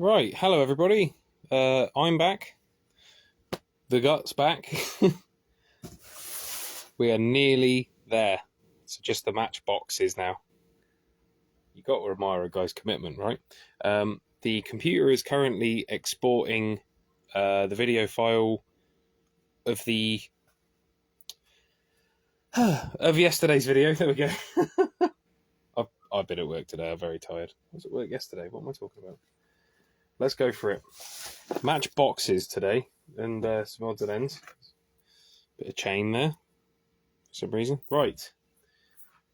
Right, hello everybody. I'm back. The gut's back. We are nearly there. It's just the matchboxes now. You got to admire a guy's commitment, right? The computer is currently exporting the video file of the of yesterday's video. There we go. I've been at work today. I'm very tired. I was at work yesterday. What am I talking about? Let's go for it. Matchboxes today, and some odds and ends. Bit of chain there, for some reason. Right,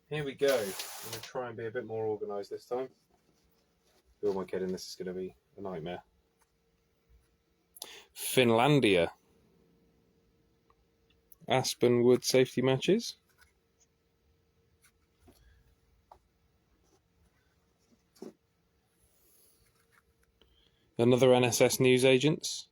here we go. I'm going to try and be a bit more organised this time. Oh my kidding, this is going to be a nightmare. Finlandia. Aspen wood safety matches. Another NSS newsagents.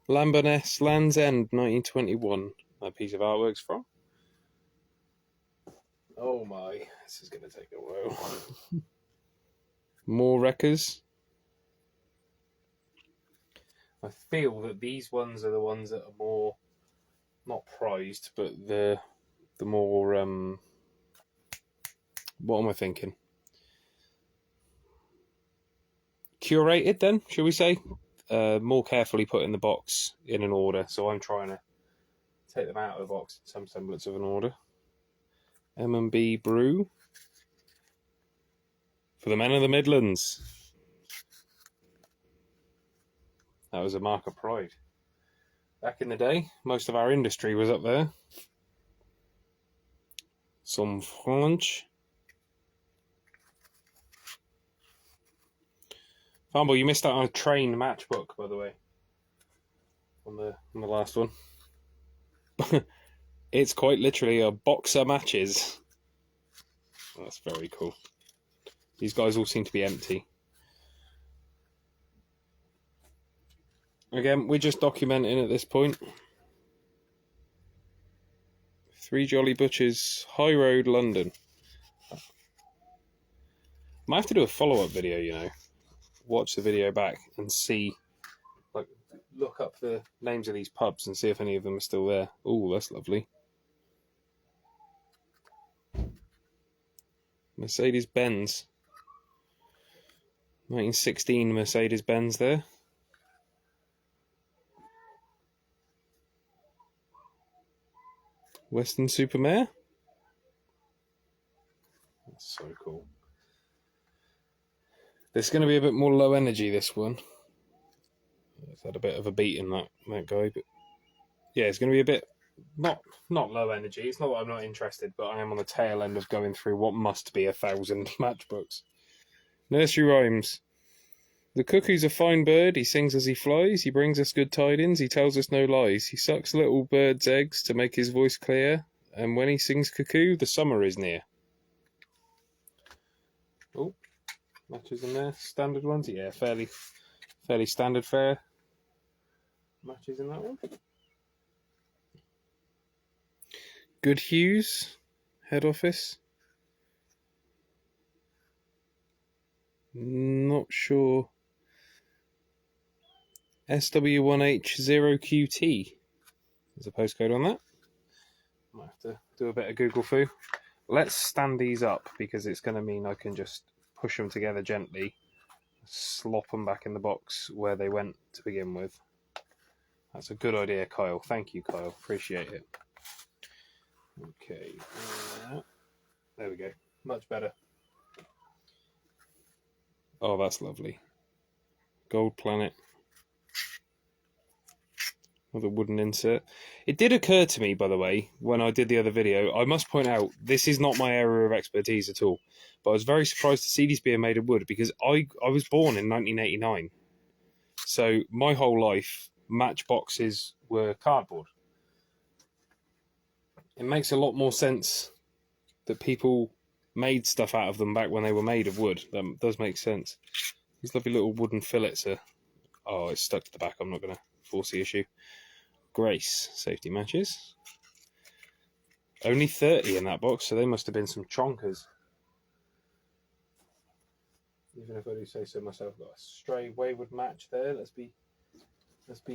Lamberness, Land's End, 1921. That piece of artwork's from. Oh my, this is going to take a while. More wreckers. I feel that these ones are the ones that are more, not prized, but the more, what am I thinking? Curated then, shall we say? More carefully put in the box in an order. So I'm trying to take them out of the box in some semblance of an order. M&B Brew. For the men of the Midlands. That was a mark of pride. Back in the day, most of our industry was up there. Some French. Fumble, you missed out on a train matchbook, by the way. On the last one. It's quite literally a boxer matches. That's very cool. These guys all seem to be empty. Again, we're just documenting at this point. Three Jolly Butchers, High Road, London. Might have to do a follow-up video, you know. Watch the video back and see, like, look up the names of these pubs and see if any of them are still there. Oh, that's lovely. Mercedes-Benz. 1916 Mercedes-Benz there. Weston-super-Mare. That's so cool. This is going to be a bit more low energy, this one. It's had a bit of a beating, that guy. But yeah, it's going to be a bit, not low energy. It's not that I'm not interested, but I am on the tail end of going through what must be 1,000 matchbooks. Nursery rhymes. The cuckoo's a fine bird, he sings as he flies, he brings us good tidings, he tells us no lies. He sucks little birds' eggs to make his voice clear, and when he sings cuckoo, the summer is near. Oh, matches in there. Standard ones? Yeah, fairly standard fare. Matches in that one. Good Hughes, head office. Not sure. SW1H0QT. There's a postcode on that. Might have to do a bit of Google foo. Let's stand these up because it's going to mean I can just push them together gently, slop them back in the box where they went to begin with. That's a good idea, Kyle. Thank you, Kyle. Appreciate it. Okay. There we go. Much better. Oh, that's lovely. Gold Planet. With a wooden insert. It did occur to me, by the way, when I did the other video, I must point out, this is not my area of expertise at all, but I was very surprised to see these being made of wood, because I was born in 1989. So my whole life, matchboxes were cardboard. It makes a lot more sense that people made stuff out of them back when they were made of wood. That does make sense. These lovely little wooden fillets are... Oh, it's stuck to the back. I'm not going to force the issue. Grace safety matches. Only 30 in that box, so they must have been some chonkers. Even if I do say so myself, got a stray wayward match there. Let's be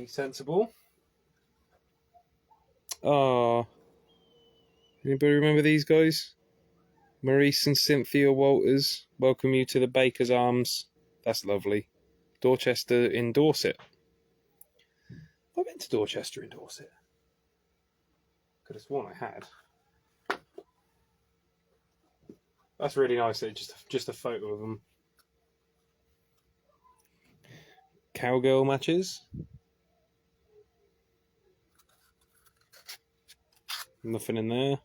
sensible. Ah, anybody remember these guys? Maurice and Cynthia Walters, welcome you to the Baker's Arms. That's lovely. Dorchester in Dorset. I've been to Dorchester in Dorset. Could have sworn I had. That's really nice. Just a photo of them. Cowgirl matches. Nothing in there.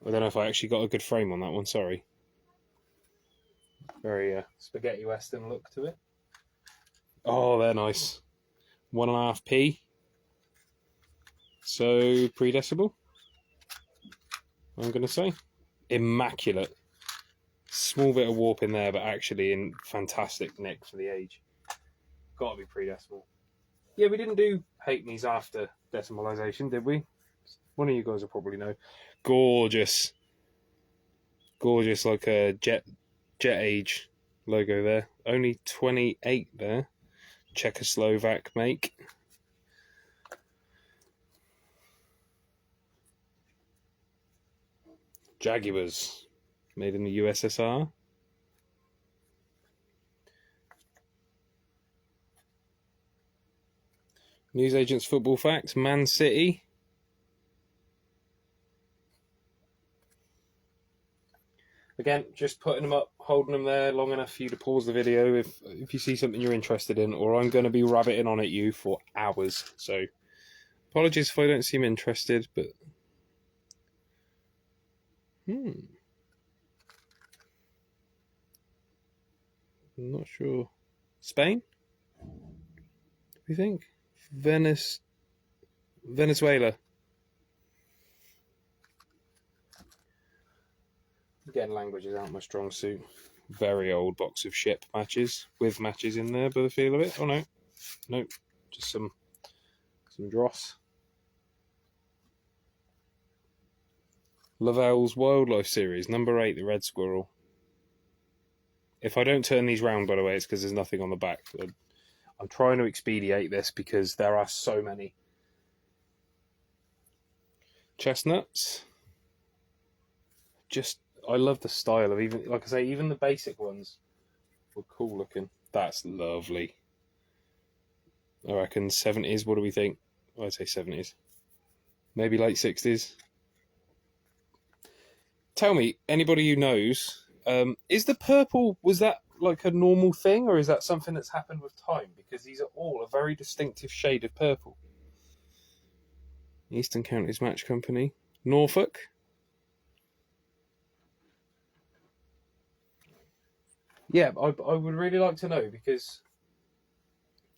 I don't know if I actually got a good frame on that one, sorry. Very spaghetti western look to it. Oh, they're nice. 1.5p. So, pre-decibel, I'm going to say. Immaculate. Small bit of warp in there, but actually in fantastic nick for the age. Got to be pre-decimal. Yeah, we didn't do halfpennies after decimalisation, did we? One of you guys will probably know. Gorgeous. Gorgeous, like a jet age logo there. Only 28 there. Czechoslovak make. Jaguars, made in the USSR. Newsagents football facts, Man City. Again, just putting them up, holding them there long enough for you to pause the video if you see something you're interested in, or I'm going to be rabbiting on at you for hours. So, apologies if I don't seem interested, but... I'm not sure. Spain? What do you think? Venezuela. Again, languages aren't my strong suit. Very old box of ship matches, with matches in there by the feel of it. Oh no. Nope. Just some dross. Lavelle's Wildlife Series, number 8, the Red Squirrel. If I don't turn these round, by the way, it's because there's nothing on the back. I'm trying to expedite this because there are so many. Chestnuts. I love the style of even, like I say, even the basic ones were cool looking. That's lovely. I reckon 70s. What do we think? I'd say 70s. Maybe late 60s. Tell me, anybody who knows, is the purple, was that like a normal thing, or is that something that's happened with time? Because these are all a very distinctive shade of purple. Eastern Counties Match Company. Norfolk. Yeah, I would really like to know, because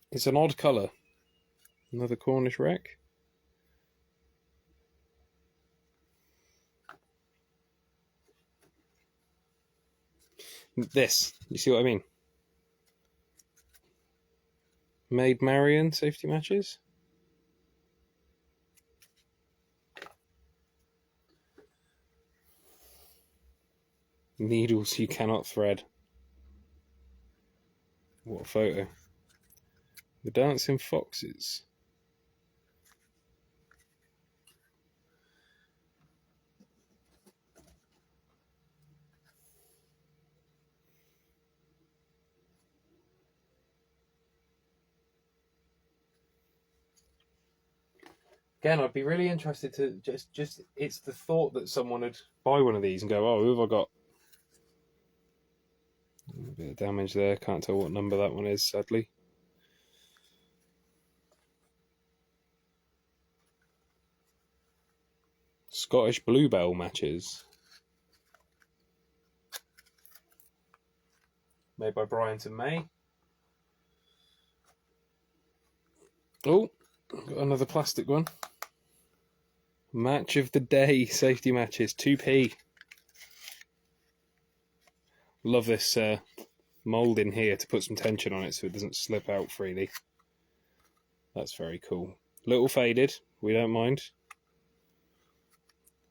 it's an odd colour. Another Cornish wreck. This, you see what I mean? Maid Marian safety matches. Needles you cannot thread. What a photo. The Dancing Foxes. Again, I'd be really interested to just it's the thought that someone would buy one of these and go, oh, who have I got? A bit of damage there. Can't tell what number that one is, sadly. Scottish Bluebell matches. Made by Bryant and May. Oh, got another plastic one. Match of the day safety matches, 2p. Love this mould in here to put some tension on it so it doesn't slip out freely. That's very cool. Little faded, we don't mind.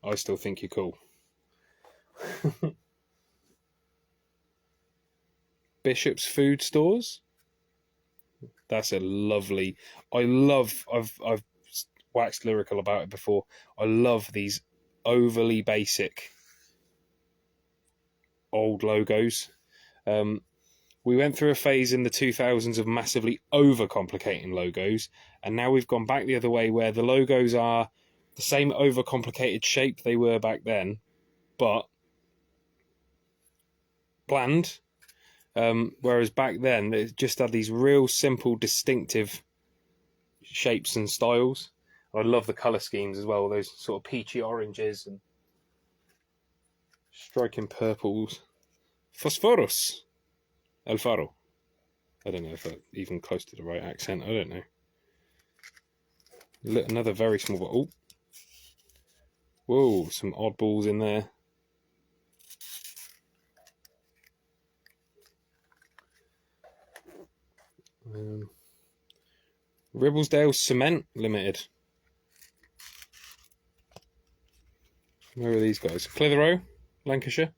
I still think you're cool. Bishop's Food Stores. That's a lovely... I've waxed lyrical about it before. I love these overly basic old logos. We went through a phase in the 2000s of massively overcomplicating logos, and now we've gone back the other way where the logos are the same overcomplicated shape they were back then, but bland. Whereas back then, it just had these real simple, distinctive shapes and styles. I love the colour schemes as well, those sort of peachy oranges and striking purples. Phosphorus. El Faro. I don't know if that's even close to the right accent. I don't know. Another very small bottle. Whoa, some oddballs in there. Ribblesdale Cement Limited. Where are these guys? Clitheroe, Lancashire.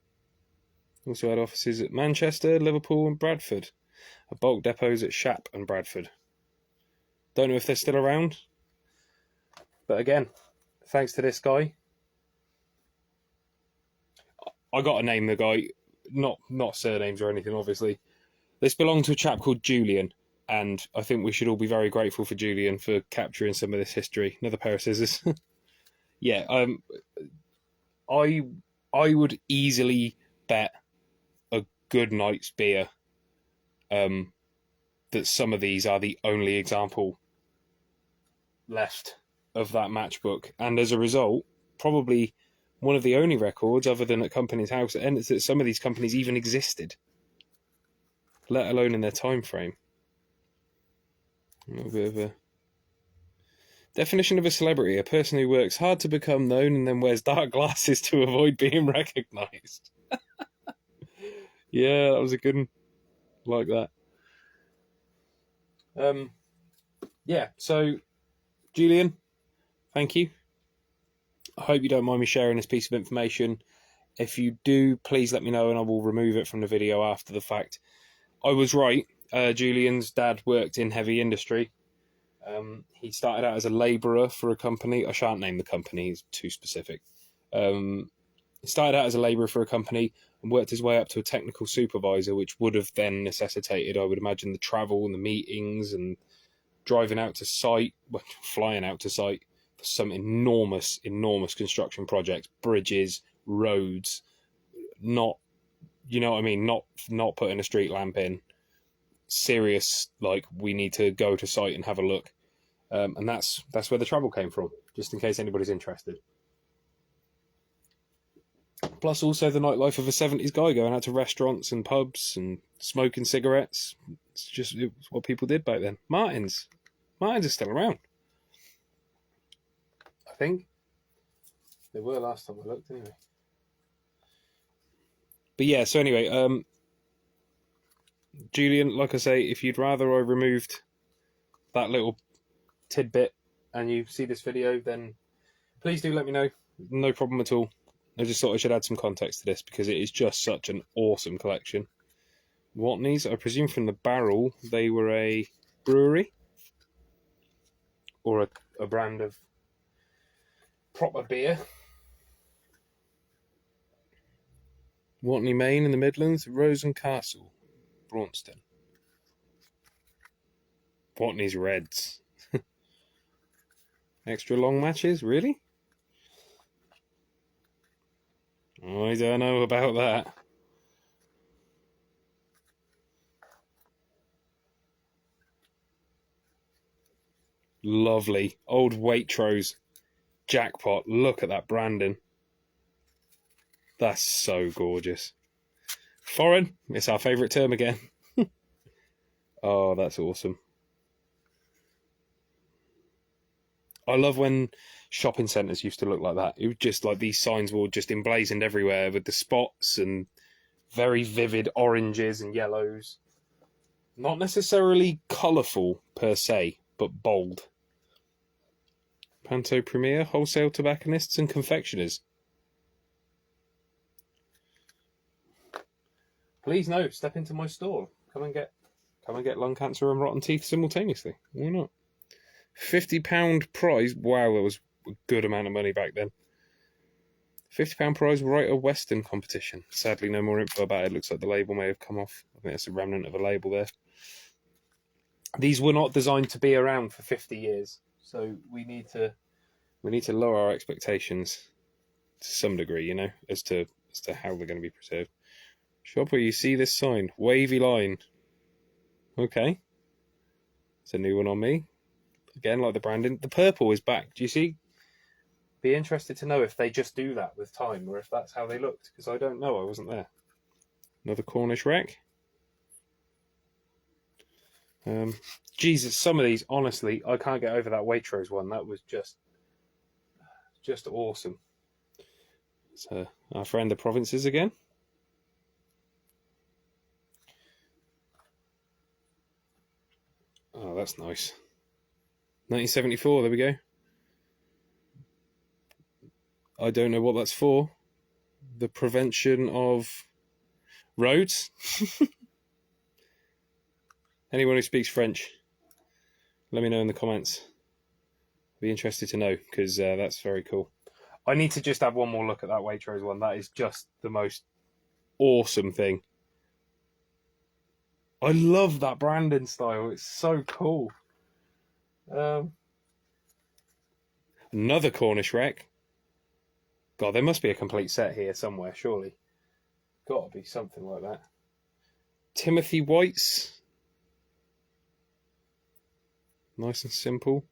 Also had offices at Manchester, Liverpool and Bradford. A bulk depots at Shap and Bradford. Don't know if they're still around. But again, thanks to this guy. I got to name the guy, not surnames or anything, obviously. This belonged to a chap called Julian, and I think we should all be very grateful for Julian for capturing some of this history. Another pair of scissors. Yeah, I would easily bet a good night's beer that some of these are the only example left of that matchbook, and as a result, probably one of the only records, other than at Companies House, that some of these companies even existed, let alone in their time frame. A little bit of a definition of a celebrity: a person who works hard to become known and then wears dark glasses to avoid being recognised. Yeah, that was a good one. Like that. Yeah, so Julian, thank you. I hope you don't mind me sharing this piece of information. If you do, please let me know and I will remove it from the video after the fact. I was right. Julian's dad worked in heavy industry. He started out as a labourer for a company. I shan't name the company, it's too specific. He started out as a labourer for a company and worked his way up to a technical supervisor, which would have then necessitated, I would imagine, the travel and the meetings and driving out to site, well, flying out to site for some enormous construction projects, bridges, roads, not, you know what I mean, not putting a street lamp in, serious, like, we need to go to site and have a look. And that's where the travel came from, just in case anybody's interested. Plus also the nightlife of a 70s guy, going out to restaurants and pubs and smoking cigarettes. It was what people did back then. Martins are still around, I think. They were last time I looked, anyway. But yeah, so anyway, Julian, like I say, if you'd rather I removed that little tidbit and you see this video, then please do let me know. No problem at all. I just thought I should add some context to this because it is just such an awesome collection. Watneys, I presume from the barrel, they were a brewery or a brand of proper beer. Watney, Maine in the Midlands, Rose and Castle, Braunston. Watney's Reds. Extra long matches, really? I don't know about that. Lovely. Old Waitrose. Jackpot. Look at that branding. That's so gorgeous. Foreign. It's our favourite term again. Oh, that's awesome. I love when shopping centres used to look like that. It was just like these signs were just emblazoned everywhere with the spots and very vivid oranges and yellows. Not necessarily colourful per se, but bold. Panto Premier, wholesale tobacconists and confectioners. Please no, step into my store. Come and get lung cancer and rotten teeth simultaneously. Why not? £50 prize. Wow, that was a good amount of money back then. £50 prize writer Western competition. Sadly, no more info about it. Looks like the label may have come off. I think it's a remnant of a label there. These were not designed to be around for 50 years, so we need to lower our expectations to some degree, you know, as to how they're going to be preserved. Shopper, you see this sign? Wavy line. Okay. It's a new one on me. Again, like the branding. The purple is back. Do you see? Be interested to know if they just do that with time or if that's how they looked, because I don't know. I wasn't there. Another Cornish wreck. Jesus, some of these, honestly, I can't get over that Waitrose one. That was just awesome. So, our friend the Provinces again. Oh, that's nice. 1974, there we go. I don't know what that's for. The prevention of roads. Anyone who speaks French, let me know in the comments. Be interested to know, because that's very cool. I need to just have one more look at that Waitrose one. That is just the most awesome thing. I love that branding style. It's so cool. Another Cornish wreck. God, there must be a complete set here somewhere, surely. Got to be something like that. Timothy White's. Nice and simple.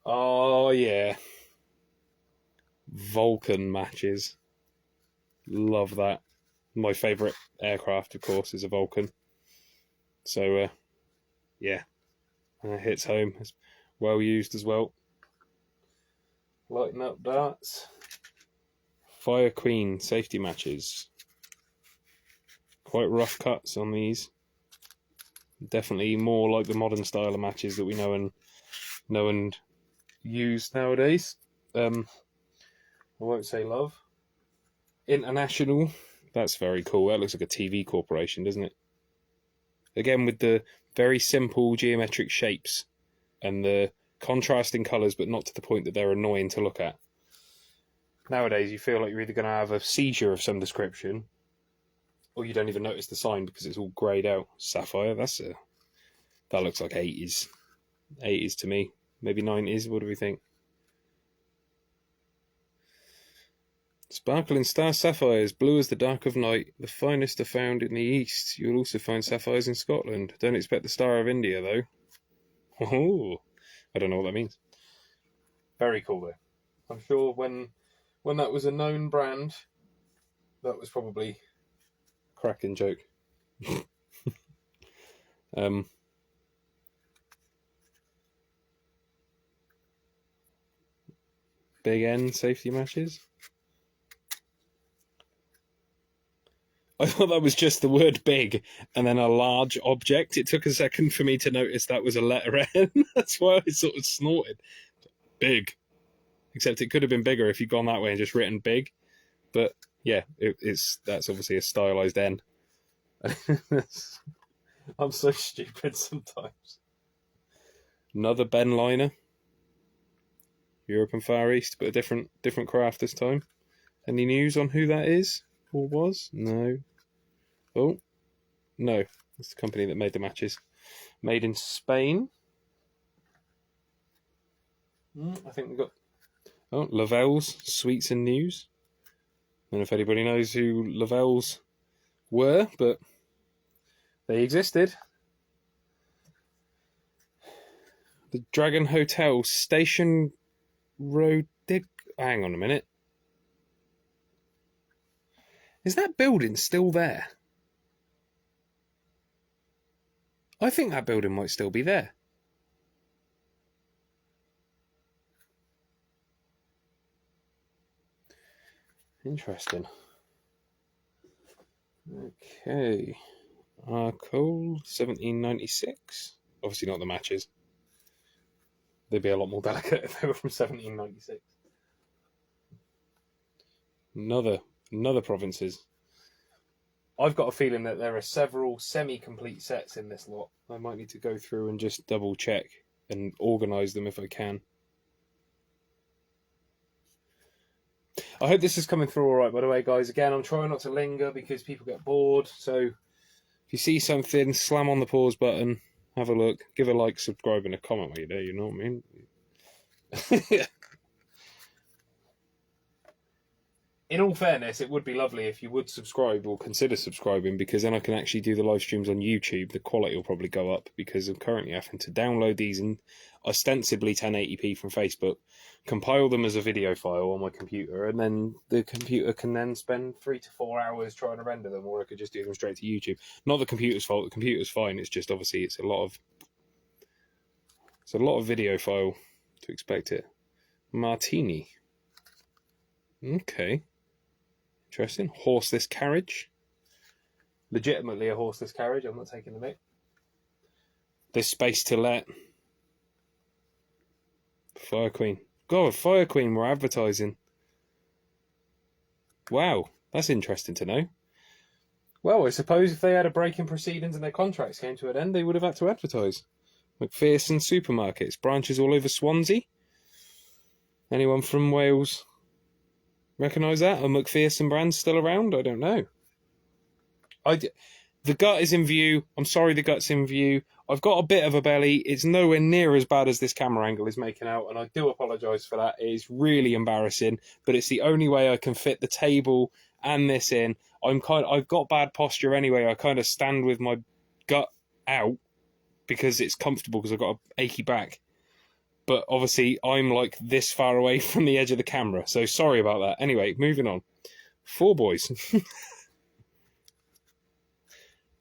Oh, yeah. Vulcan matches. Love that. My favourite aircraft, of course, is a Vulcan. So, yeah. Hits home. It's well used as well. Lighten up darts. Fire Queen safety matches. Quite rough cuts on these. Definitely more like the modern style of matches that we know and use nowadays. I won't say love. International. That's very cool. That looks like a TV corporation, doesn't it? Again, with the very simple geometric shapes and the contrasting colours, but not to the point that they're annoying to look at. Nowadays, you feel like you're either going to have a seizure of some description, or you don't even notice the sign because it's all greyed out. Sapphire, that looks like 80s. 80s to me. Maybe 90s, what do we think? Sparkling star sapphires, blue as the dark of night. The finest are found in the east. You'll also find sapphires in Scotland. Don't expect the Star of India, though. Oh, I don't know what that means. Very cool, though. I'm sure when that was a known brand, that was probably a cracking joke. Big N safety matches. I thought that was just the word big and then a large object. It took a second for me to notice that was a letter N. That's why I sort of snorted. Big. Except it could have been bigger if you'd gone that way and just written big. But yeah, that's obviously a stylized N. I'm so stupid sometimes. Another Ben liner. Europe and Far East, but a different craft this time. Any news on who that is or was? No. Oh, no. It's the company that made the matches. Made in Spain. I think we've got Lavelle's Sweets and News. I don't know if anybody knows who Lavelle's were, but they existed. The Dragon Hotel Station Road. Hang on a minute. Is that building still there? I think that building might still be there. Interesting. Okay. Cole, 1796. Obviously not the matches. They'd be a lot more delicate if they were from 1796. Another Provinces. I've got a feeling that there are several semi-complete sets in this lot. I might need to go through and just double check and organise them if I can. I hope this is coming through all right, by the way, guys. Again, I'm trying not to linger because people get bored. So if you see something, slam on the pause button, have a look, give a like, subscribe, and a comment while you're there, you know what I mean? In all fairness, it would be lovely if you would subscribe or consider subscribing, because then I can actually do the live streams on YouTube. The quality will probably go up because I'm currently having to download these in ostensibly 1080p from Facebook, compile them as a video file on my computer, and then the computer can then spend 3 to 4 hours trying to render them, or I could just do them straight to YouTube. Not the computer's fault. The computer's fine. It's just obviously it's a lot of video file to expect it. Martini. Okay. Interesting. Horseless carriage. Legitimately a horseless carriage. I'm not taking the mic. This space to let. Fire Queen. God, Fire Queen were advertising. Wow, that's interesting to know. Well, I suppose if they had a break in proceedings and their contracts came to an end, they would have had to advertise. McPherson supermarkets, branches all over Swansea. Anyone from Wales recognise that? Are McPherson brands still around? I don't know. The gut is in view. I'm sorry the gut's in view. I've got a bit of a belly. It's nowhere near as bad as this camera angle is making out, and I do apologise for that. It is really embarrassing, but it's the only way I can fit the table and this in. I've got bad posture anyway. I kind of stand with my gut out because it's comfortable because I've got an achy back. But obviously, I'm like this far away from the edge of the camera, so sorry about that. Anyway, moving on. 4 boys.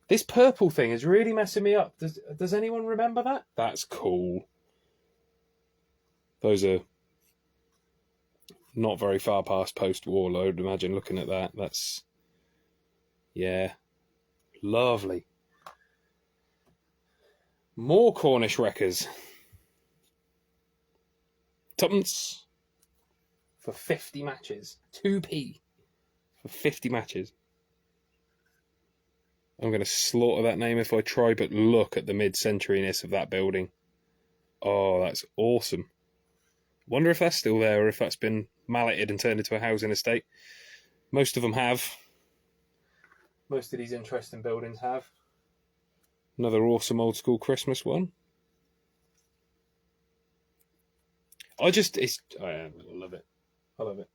This purple thing is really messing me up. Does anyone remember that? That's cool. Those are not very far past post-war, I would imagine, looking at that. That's, yeah, lovely. More Cornish wreckers. Tuppence for 50 matches. 2p for 50 matches. I'm going to slaughter that name if I try, but look at the mid-centuryness of that building. Oh, that's awesome. Wonder if that's still there or if that's been malleted and turned into a housing estate. Most of them have. Most of these interesting buildings have. Another awesome old school Christmas one. I love it. I love it.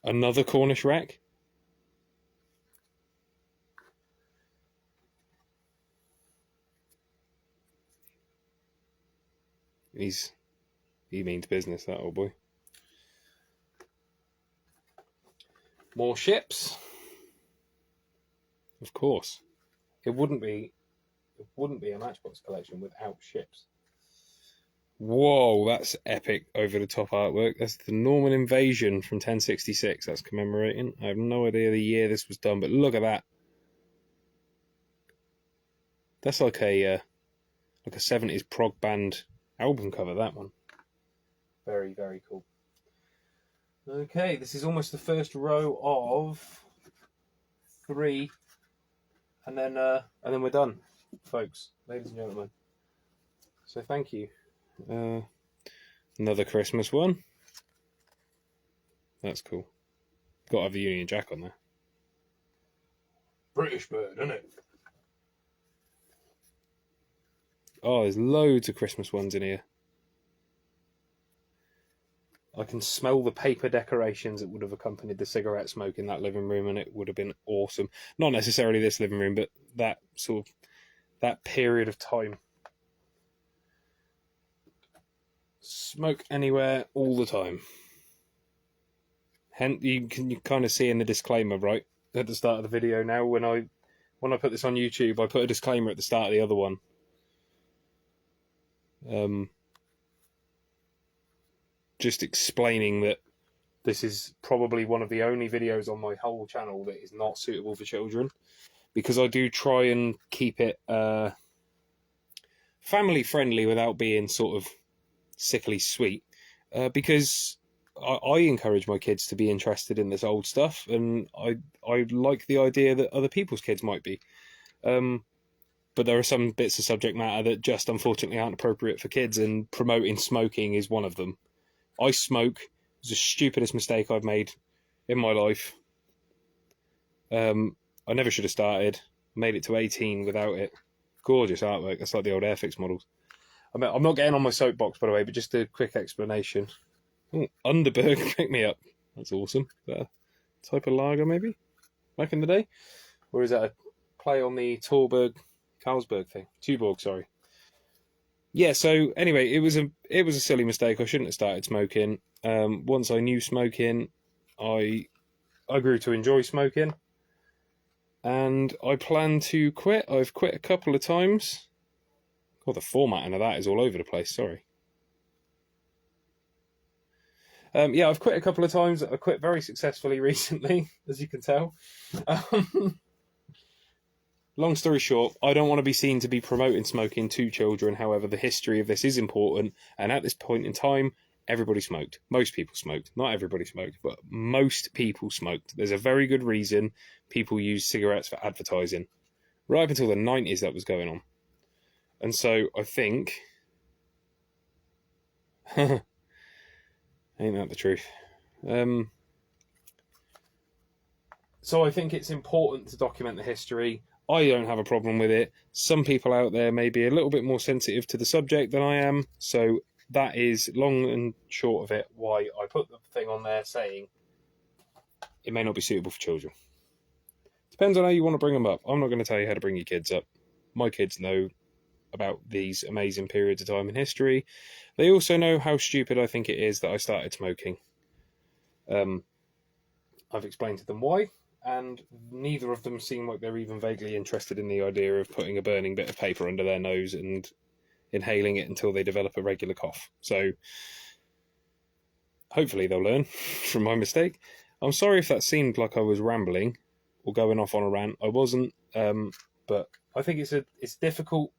Another Cornish wreck. He means business, that old boy. More ships. Of course. It wouldn't be a Matchbox collection without ships. Whoa, that's epic over the top artwork. That's the Norman invasion from 1066. That's commemorating. I have no idea the year this was done, but look at that. That's like a 70s prog band album cover, that one. Very, very cool. Okay, this is almost the first row of 3, and then we're done, folks, ladies and gentlemen. So thank you. Another Christmas one. That's cool. Got to have the Union Jack on there. British bird, isn't it? Oh, there's loads of Christmas ones in here. I can smell the paper decorations that would have accompanied the cigarette smoke in that living room, and it would have been awesome. Not necessarily this living room, but that period of time. Smoke anywhere, all the time. Hence, you kind of see in the disclaimer, right, at the start of the video now, when I put this on YouTube, I put a disclaimer at the start of the other one. Just explaining that this is probably one of the only videos on my whole channel that is not suitable for children, because I do try and keep it family friendly without being sort of sickly sweet, because I encourage my kids to be interested in this old stuff, and I like the idea that other people's kids might be. But there are some bits of subject matter that just unfortunately aren't appropriate for kids, and promoting smoking is one of them. I smoke. It was the stupidest mistake I've made in my life. I never should have started. Made it to 18 without it. Gorgeous artwork. That's like the old Airfix models. I mean, I'm not getting on my soapbox, by the way, but just a quick explanation. Oh, Underberg pick me up. That's awesome. Is that a type of lager, maybe? Back in the day? Or is that a play on the Torberg Carlsberg thing? Tuborg, sorry. Yeah, so anyway, it was a silly mistake. I shouldn't have started smoking. Once I knew smoking, I grew to enjoy smoking. And I plan to quit. I've quit a couple of times. God, the formatting of that is all over the place, sorry. Yeah, I've quit a couple of times. I quit very successfully recently, as you can tell. Long story short, I don't want to be seen to be promoting smoking to children. However, the history of this is important. And at this point in time, everybody smoked. Most people smoked. Not everybody smoked, but most people smoked. There's a very good reason people use cigarettes for advertising. Right up until the 90s, that was going on. And so I think... Ain't that the truth? So I think it's important to document the history. I don't have a problem with it. Some people out there may be a little bit more sensitive to the subject than I am. So that is long and short of it why I put the thing on there saying it may not be suitable for children. Depends on how you want to bring them up. I'm not going to tell you how to bring your kids up. My kids know about these amazing periods of time in history. They also know how stupid I think it is that I started smoking. I've explained to them why, and neither of them seem like they're even vaguely interested in the idea of putting a burning bit of paper under their nose and inhaling it until they develop a regular cough. So hopefully they'll learn from my mistake. I'm sorry if that seemed like I was rambling or going off on a rant. I wasn't, but I think it's difficult.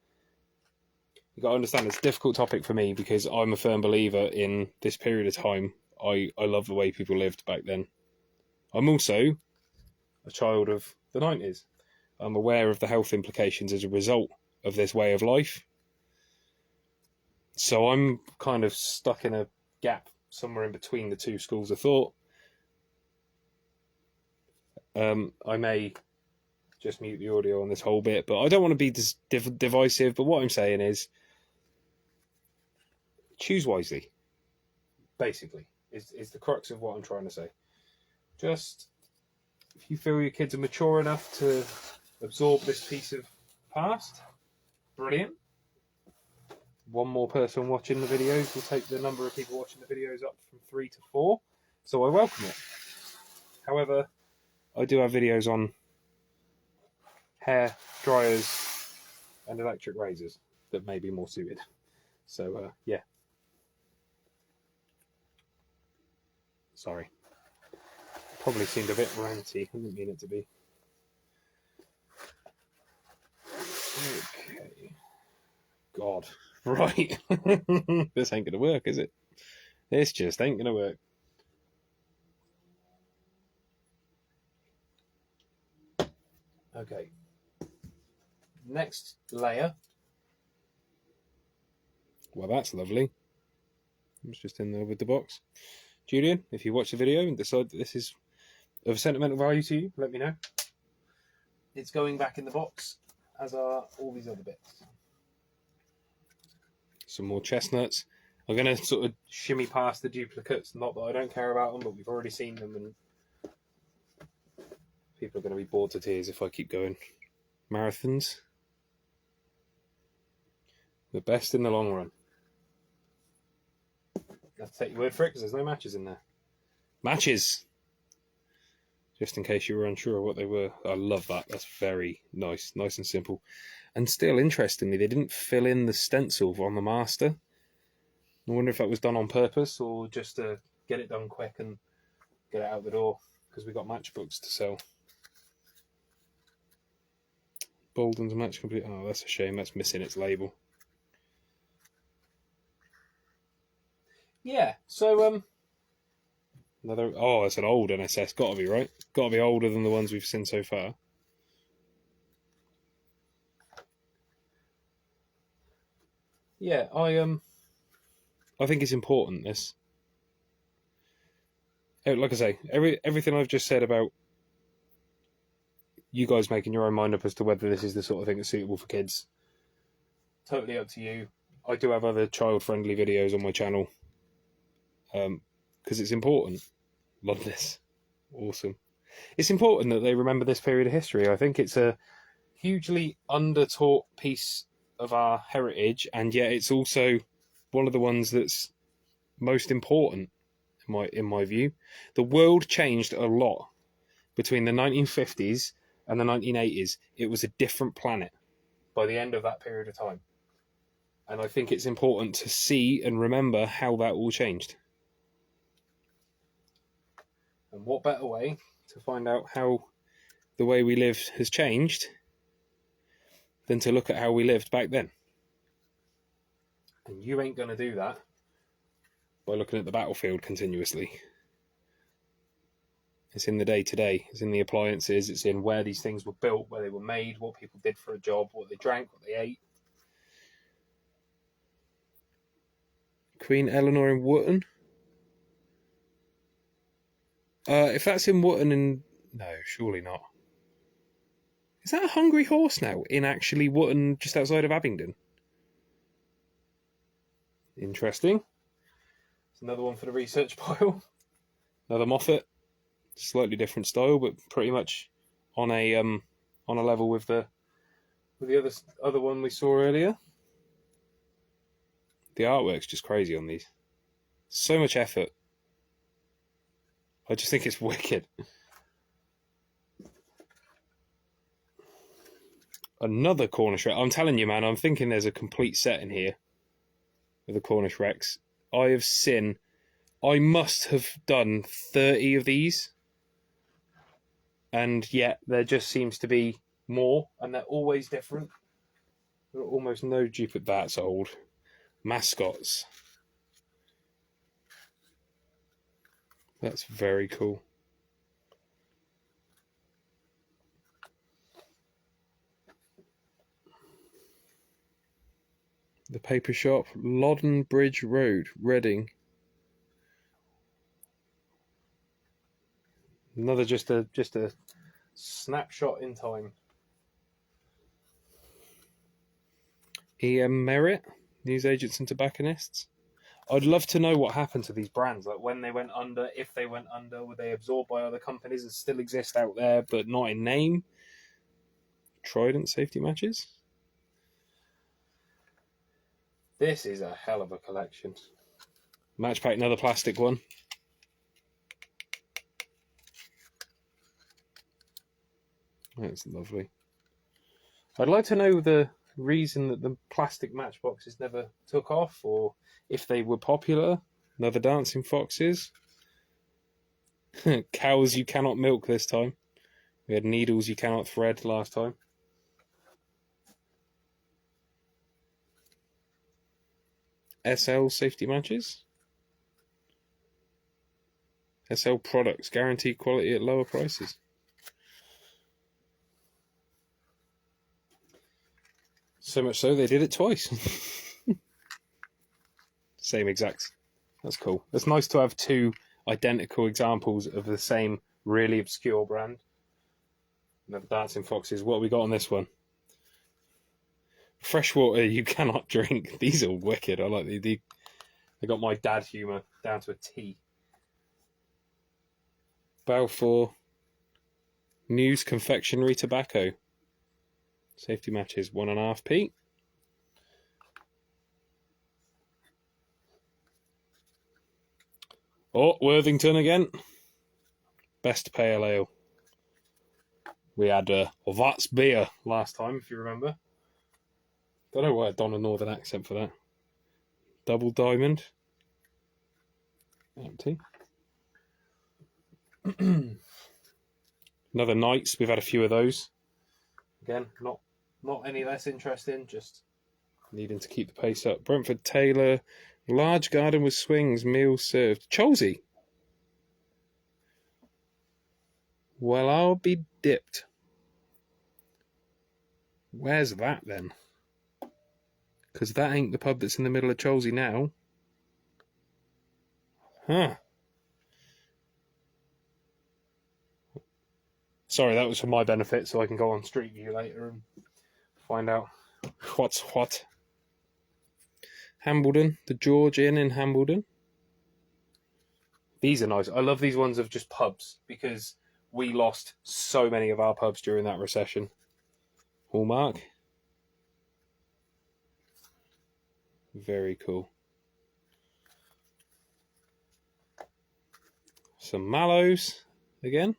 You've got to understand it's a difficult topic for me because I'm a firm believer in this period of time. I love the way people lived back then. I'm also a child of the 90s. I'm aware of the health implications as a result of this way of life. So I'm kind of stuck in a gap somewhere in between the two schools of thought. I may just mute the audio on this whole bit, but I don't want to be divisive. But what I'm saying is, choose wisely, basically, is the crux of what I'm trying to say. Just, if you feel your kids are mature enough to absorb this piece of past, brilliant. One more person watching the videos will take the number of people watching the videos up from 3 to 4, so I welcome it. However, I do have videos on hair dryers and electric razors that may be more suited. So, yeah. Sorry. Probably seemed a bit ranty. I didn't mean it to be. Okay. God. Right. This ain't going to work, is it? This just ain't going to work. Okay. Next layer. Well, that's lovely. It's just in there with the box. Julian, if you watch the video and decide that this is of sentimental value to you, let me know. It's going back in the box, as are all these other bits. Some more chestnuts. I'm going to sort of shimmy past the duplicates. Not that I don't care about them, but we've already seen them, and people are going to be bored to tears if I keep going. Marathons. The best in the long run. I have to take your word for it because there's no matches in there. Matches! Just in case you were unsure of what they were. I love that. That's very nice. Nice and simple. And still, interestingly, they didn't fill in the stencil on the master. I wonder if that was done on purpose or just to get it done quick and get it out the door because we got matchbooks to sell. Bolden's match complete. Oh, that's a shame. That's missing its label. Yeah, so Another. Oh, it's an old NSS. Got to be, right? Got to be older than the ones we've seen so far. Yeah, I think it's important. This, like I say, everything I've just said about you guys making your own mind up as to whether this is the sort of thing that's suitable for kids. Totally up to you. I do have other child-friendly videos on my channel, because it's important. Love this. Awesome. It's important that they remember this period of history. I think it's a hugely under-taught piece of our heritage, and yet it's also one of the ones that's most important in my view. The world changed a lot between the 1950s and the 1980s. It was a different planet by the end of that period of time. And I think it's important to see and remember how that all changed. And what better way to find out how the way we live has changed than to look at how we lived back then. And you ain't going to do that by looking at the battlefield continuously. It's in the day-to-day, it's in the appliances, it's in where these things were built, where they were made, what people did for a job, what they drank, what they ate. Queen Eleanor in Wootton? If that's in Wootton and... No, surely not. Is that a hungry horse now in actually Wootton, just outside of Abingdon? Interesting. It's another one for the research pile. Another Moffat. Slightly different style, but pretty much on a level with the other one we saw earlier. The artwork's just crazy on these. So much effort. I just think it's wicked. Another Cornish Rex. I'm telling you, man, I'm thinking there's a complete set in here with the Cornish Rex. I must have done 30 of these. And yet there just seems to be more, and they're always different. There are almost no duplicate. That's old. Mascots. That's very cool. The Paper Shop, Loddon Bridge Road, Reading. Another just a snapshot in time. E.M. Merritt, newsagents and tobacconists. I'd love to know what happened to these brands, like when they went under, if they went under, were they absorbed by other companies that still exist out there but not in name? Trident safety matches. This is a hell of a collection. Match pack, another plastic one. That's lovely. I'd like to know the reason that the plastic matchboxes never took off, or if they were popular. Another dancing foxes. Cows you cannot milk this time. We had needles you cannot thread last time. SL safety matches. SL products, guaranteed quality at lower prices. So much so they did it twice. Same exact. That's cool. It's nice to have two identical examples of the same really obscure brand. Another dancing foxes. What have we got on this one? Freshwater you cannot drink. These are wicked. I like they got my dad humour down to a T. Balfour News Confectionery Tobacco. Safety matches 1.5p. Oh, Worthington again. Best pale ale. We had That's beer last time, if you remember. Don't know why I've done a northern accent for that. Double Diamond. Empty. Another Knights. We've had a few of those. Again, not any less interesting, just needing to keep the pace up. Brentford Taylor, large garden with swings, meals served. Cholsey. Well, I'll be dipped. Where's that then? Because that ain't the pub that's in the middle of Cholsey now. Huh. Sorry, that was for my benefit, so I can go on Street View later and find out what's what. Hambledon, the George Inn in Hambledon. These are nice. I love these ones of just pubs, because we lost so many of our pubs during that recession. Hallmark. Very cool. Some Mallows again.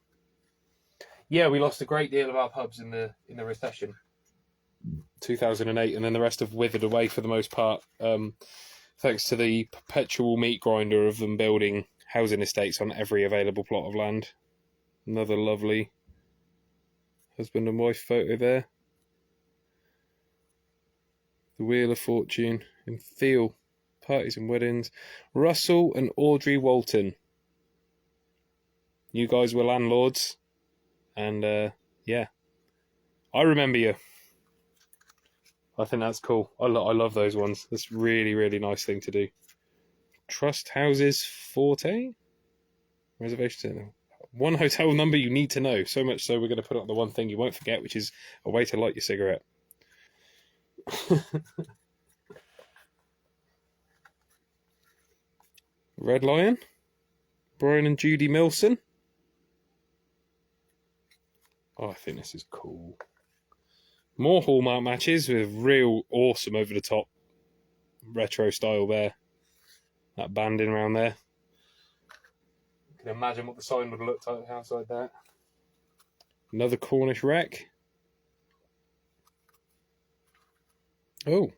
Yeah, we lost a great deal of our pubs in the recession, 2008, and then the rest have withered away for the most part, thanks to the perpetual meat grinder of them building housing estates on every available plot of land. Another lovely husband and wife photo there. The Wheel of Fortune in Theo, parties and weddings. Russell and Audrey Walton. You guys were landlords, and yeah, I remember you. I think that's cool. I love those ones. That's really, really nice thing to do. Trust Houses Forte? Reservation. One hotel number you need to know. So much so we're going to put up the one thing you won't forget, which is a way to light your cigarette. Red Lion. Brian and Judy Milson. Oh, I think this is cool. More Hallmark matches with real awesome over-the-top retro style there. That banding around there. You can imagine what the sign would have looked like outside that. Another Cornish wreck. Oh.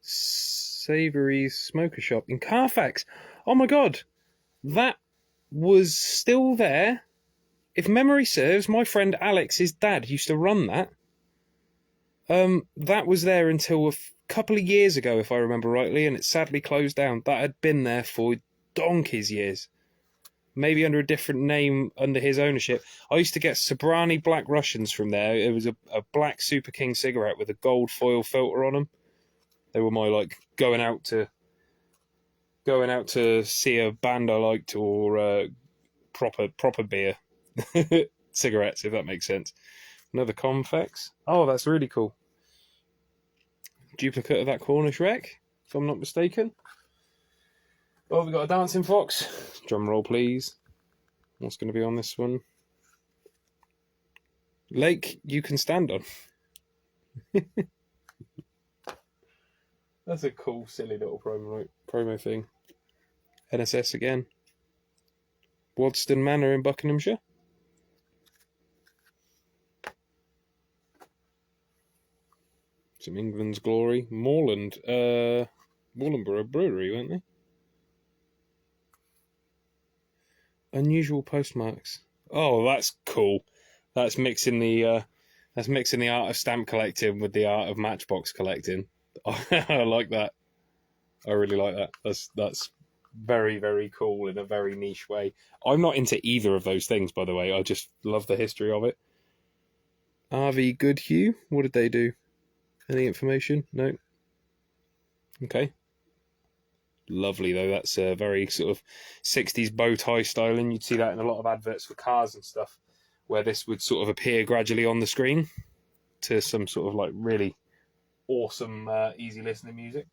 Savoury Smoker Shop in Carfax. Oh my god. That was still there. If memory serves, my friend Alex's dad used to run that. That was there until a couple of years ago, if I remember rightly, and it sadly closed down. That had been there for donkey's years. Maybe under a different name under his ownership. I used to get Sobrani Black Russians from there. It was a black Super King cigarette with a gold foil filter on them. They were my, like, going out to see a band I liked, or proper beer cigarettes, if that makes sense. Another Confex. Oh, that's really cool. Duplicate of that Cornish wreck, if I'm not mistaken. Oh, we've got a Dancing Fox. Drum roll, please. What's going to be on this one? Lake you can stand on. That's a cool, silly little promo thing. NSS again. Wadston Manor in Buckinghamshire. Some England's glory. Moorland. Moorlandborough Brewery, weren't they? Unusual postmarks. Oh, that's cool. That's mixing the art of stamp collecting with the art of matchbox collecting. I like that. I really like that. That's very, very cool in a very niche way. I'm not into either of those things, by the way. I just love the history of it. RV Goodhue. What did they do? Any information? No. Okay. Lovely, though. That's a very sort of 60s bow tie styling. You'd see that in a lot of adverts for cars and stuff, where this would sort of appear gradually on the screen to some sort of like really awesome, easy listening music.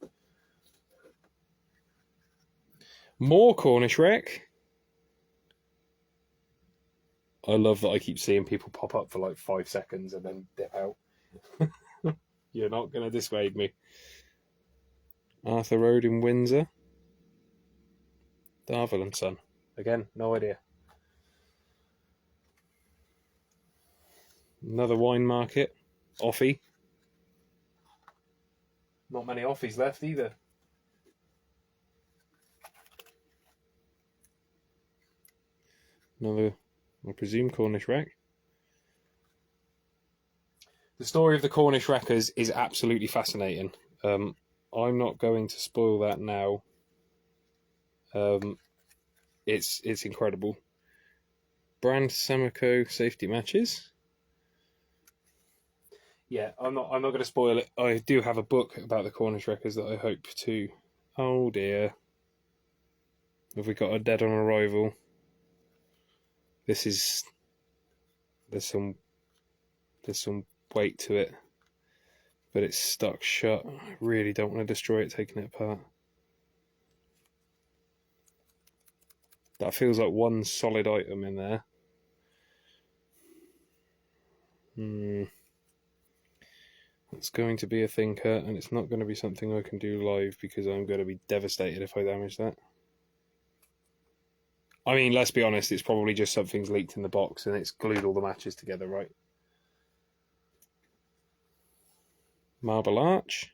More Cornish wreck. I love that I keep seeing people pop up for like 5 seconds and then dip out. You're not going to dissuade me. Arthur Road in Windsor. Darvel and Son. Again, no idea. Another wine market. Offie. Not many Offies left either. Another, I presume, Cornish wreck. The story of the Cornish wreckers is absolutely fascinating. I'm not going to spoil that now. It's incredible. brand Samico safety matches. Yeah, I'm not going to spoil it. I do have a book about the Cornish wreckers that I hope to... Oh dear. Have we got a dead on arrival? This is... There's some weight to it. But it's stuck shut. I really don't want to destroy it taking it apart. That feels like one solid item in there. It's going to be a thinker, and it's not going to be something I can do live because I'm going to be devastated if I damage that. I mean, let's be honest, it's probably just something's leaked in the box and it's glued all the matches together, right? Marble Arch.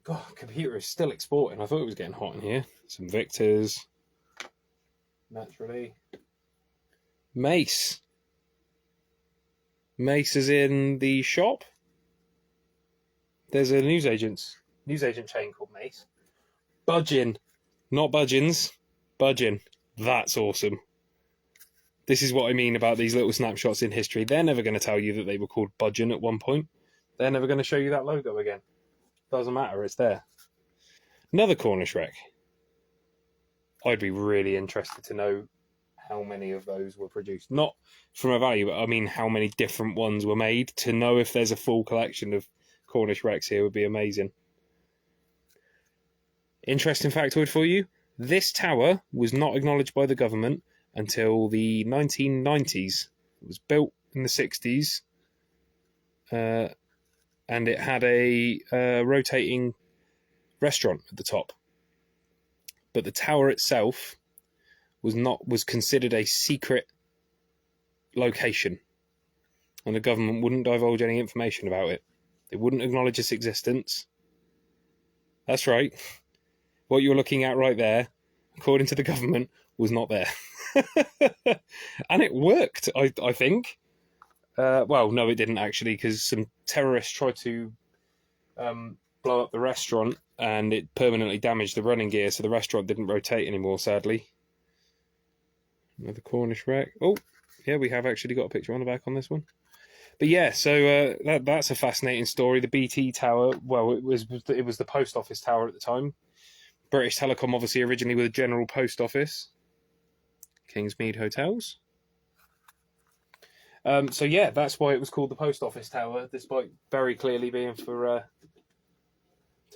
God, computer is still exporting. I thought it was getting hot in here. Some Victors. Naturally. Mace. Mace is in the shop. There's a newsagent chain called Mace. Budgin. Not Budgeons. Budgin. That's awesome. This is what I mean about these little snapshots in history. They're never going to tell you that they were called Budgin at one point. They're never going to show you that logo again. Doesn't matter, it's there. Another Cornish wreck. I'd be really interested to know how many of those were produced. Not from a value, but I mean how many different ones were made. To know if there's a full collection of Cornish wrecks here would be amazing. Interesting factoid for you. This tower was not acknowledged by the government until the 1990s. It was built in the 60s. And it had a rotating restaurant at the top. But the tower itself was considered a secret location, and the government wouldn't divulge any information about it. They wouldn't acknowledge its existence. That's right. What you're looking at right there, according to the government, was not there. And it worked, I think. Well, no, it didn't actually, because some terrorists tried to blow up the restaurant, and it permanently damaged the running gear, so the restaurant didn't rotate anymore, sadly. Another Cornish wreck. Oh, yeah, we have actually got a picture on the back on this one. But yeah, so that's a fascinating story. The BT tower, well, it was the post office tower at the time. British Telecom, obviously, originally with a General Post Office. Kingsmead Hotels. So yeah, that's why it was called the Post Office Tower, despite very clearly being for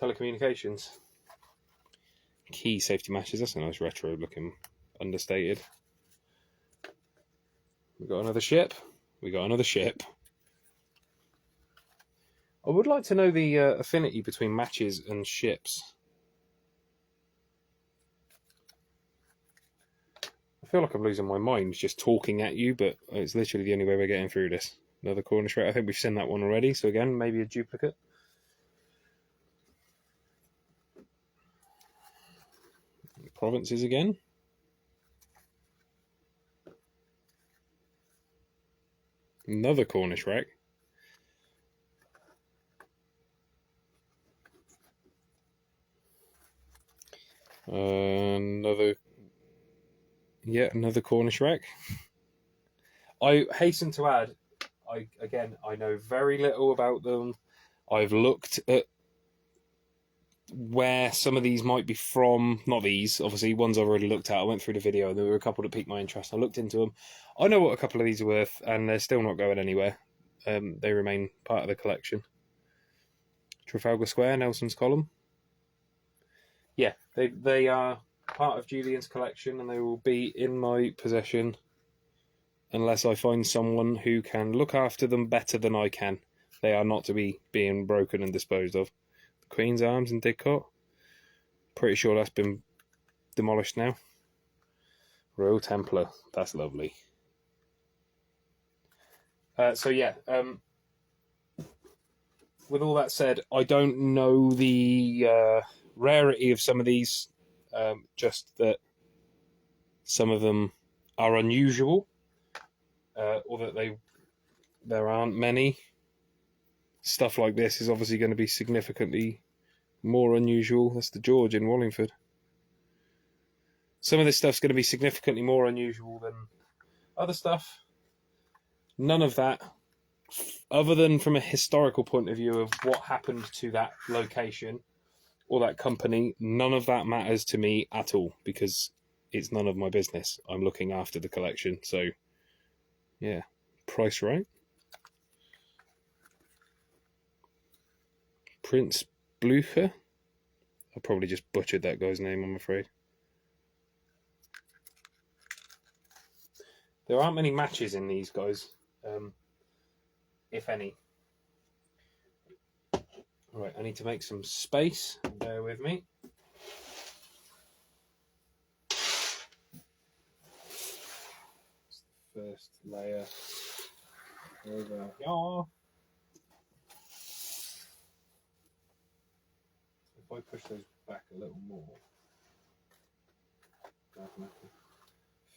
telecommunications. Key safety matches. That's a nice retro-looking, understated. We got another ship. We got another ship. I would like to know the affinity between matches and ships. I feel like I'm losing my mind just talking at you, but it's literally the only way we're getting through this. Another Cornish wreck. I think we've seen that one already, so again, maybe a duplicate. Provinces again. Another Cornish wreck. Another Cornish wreck. I hasten to add, I know very little about them. I've looked at where some of these might be from. Not these, obviously, ones I've already looked at. I went through the video and there were a couple that piqued my interest. I looked into them. I know what a couple of these are worth, and they're still not going anywhere. They remain part of the collection. Trafalgar Square, Nelson's Column. Yeah, they are part of Julian's collection, and they will be in my possession unless I find someone who can look after them better than I can. They are not to be being broken and disposed of. The Queen's Arms and Didcot. Pretty sure that's been demolished now. Royal Templar. That's lovely. So yeah, with all that said, I don't know the rarity of some of these, just that some of them are unusual, or that there aren't many. Stuff like this is obviously going to be significantly more unusual. That's the George in Wallingford. some of this stuff's going to be significantly more unusual than other stuff. None of that, other than from a historical point of view of what happened to that location or that company, none of that matters to me at all, because it's none of my business. I'm looking after the collection, so yeah, price right. Prince Blucher. I probably just butchered that guy's name, I'm afraid. There aren't many matches in these guys, if any. Right, I need to make some space. Bear with me. First layer over here. If I push those back a little more, I can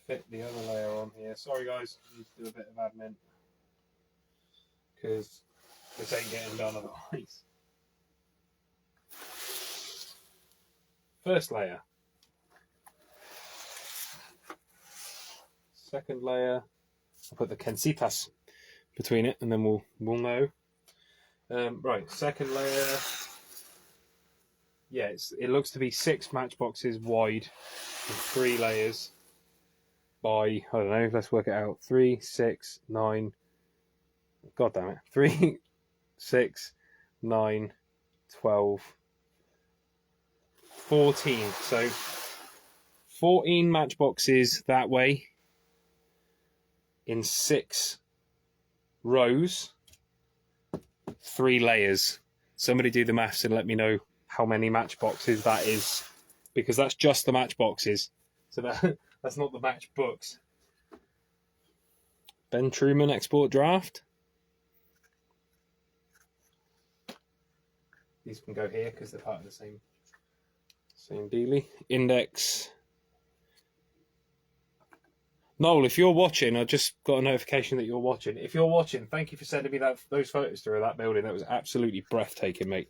fit the other layer on here. Sorry guys, I need to do a bit of admin because this ain't getting done otherwise. First layer. Second layer. I'll put the Kensitas between it and then we'll know. Right, second layer. Yeah, it looks to be 6 matchboxes wide and 3 layers by, I don't know, let's work it out. 3, 6, 9. God damn it. 3, 6, 9, 12, 14. So 14 matchboxes that way in 6 rows, 3 layers. Somebody do the maths and let me know how many matchboxes that is, because that's just the matchboxes. So that's not the matchbooks. Ben Truman export draft. These can go here because they're part of the same dealie. Index. Noel, if you're watching, I just got a notification that you're watching. If you're watching, thank you for sending me those photos through that building. That was absolutely breathtaking, mate.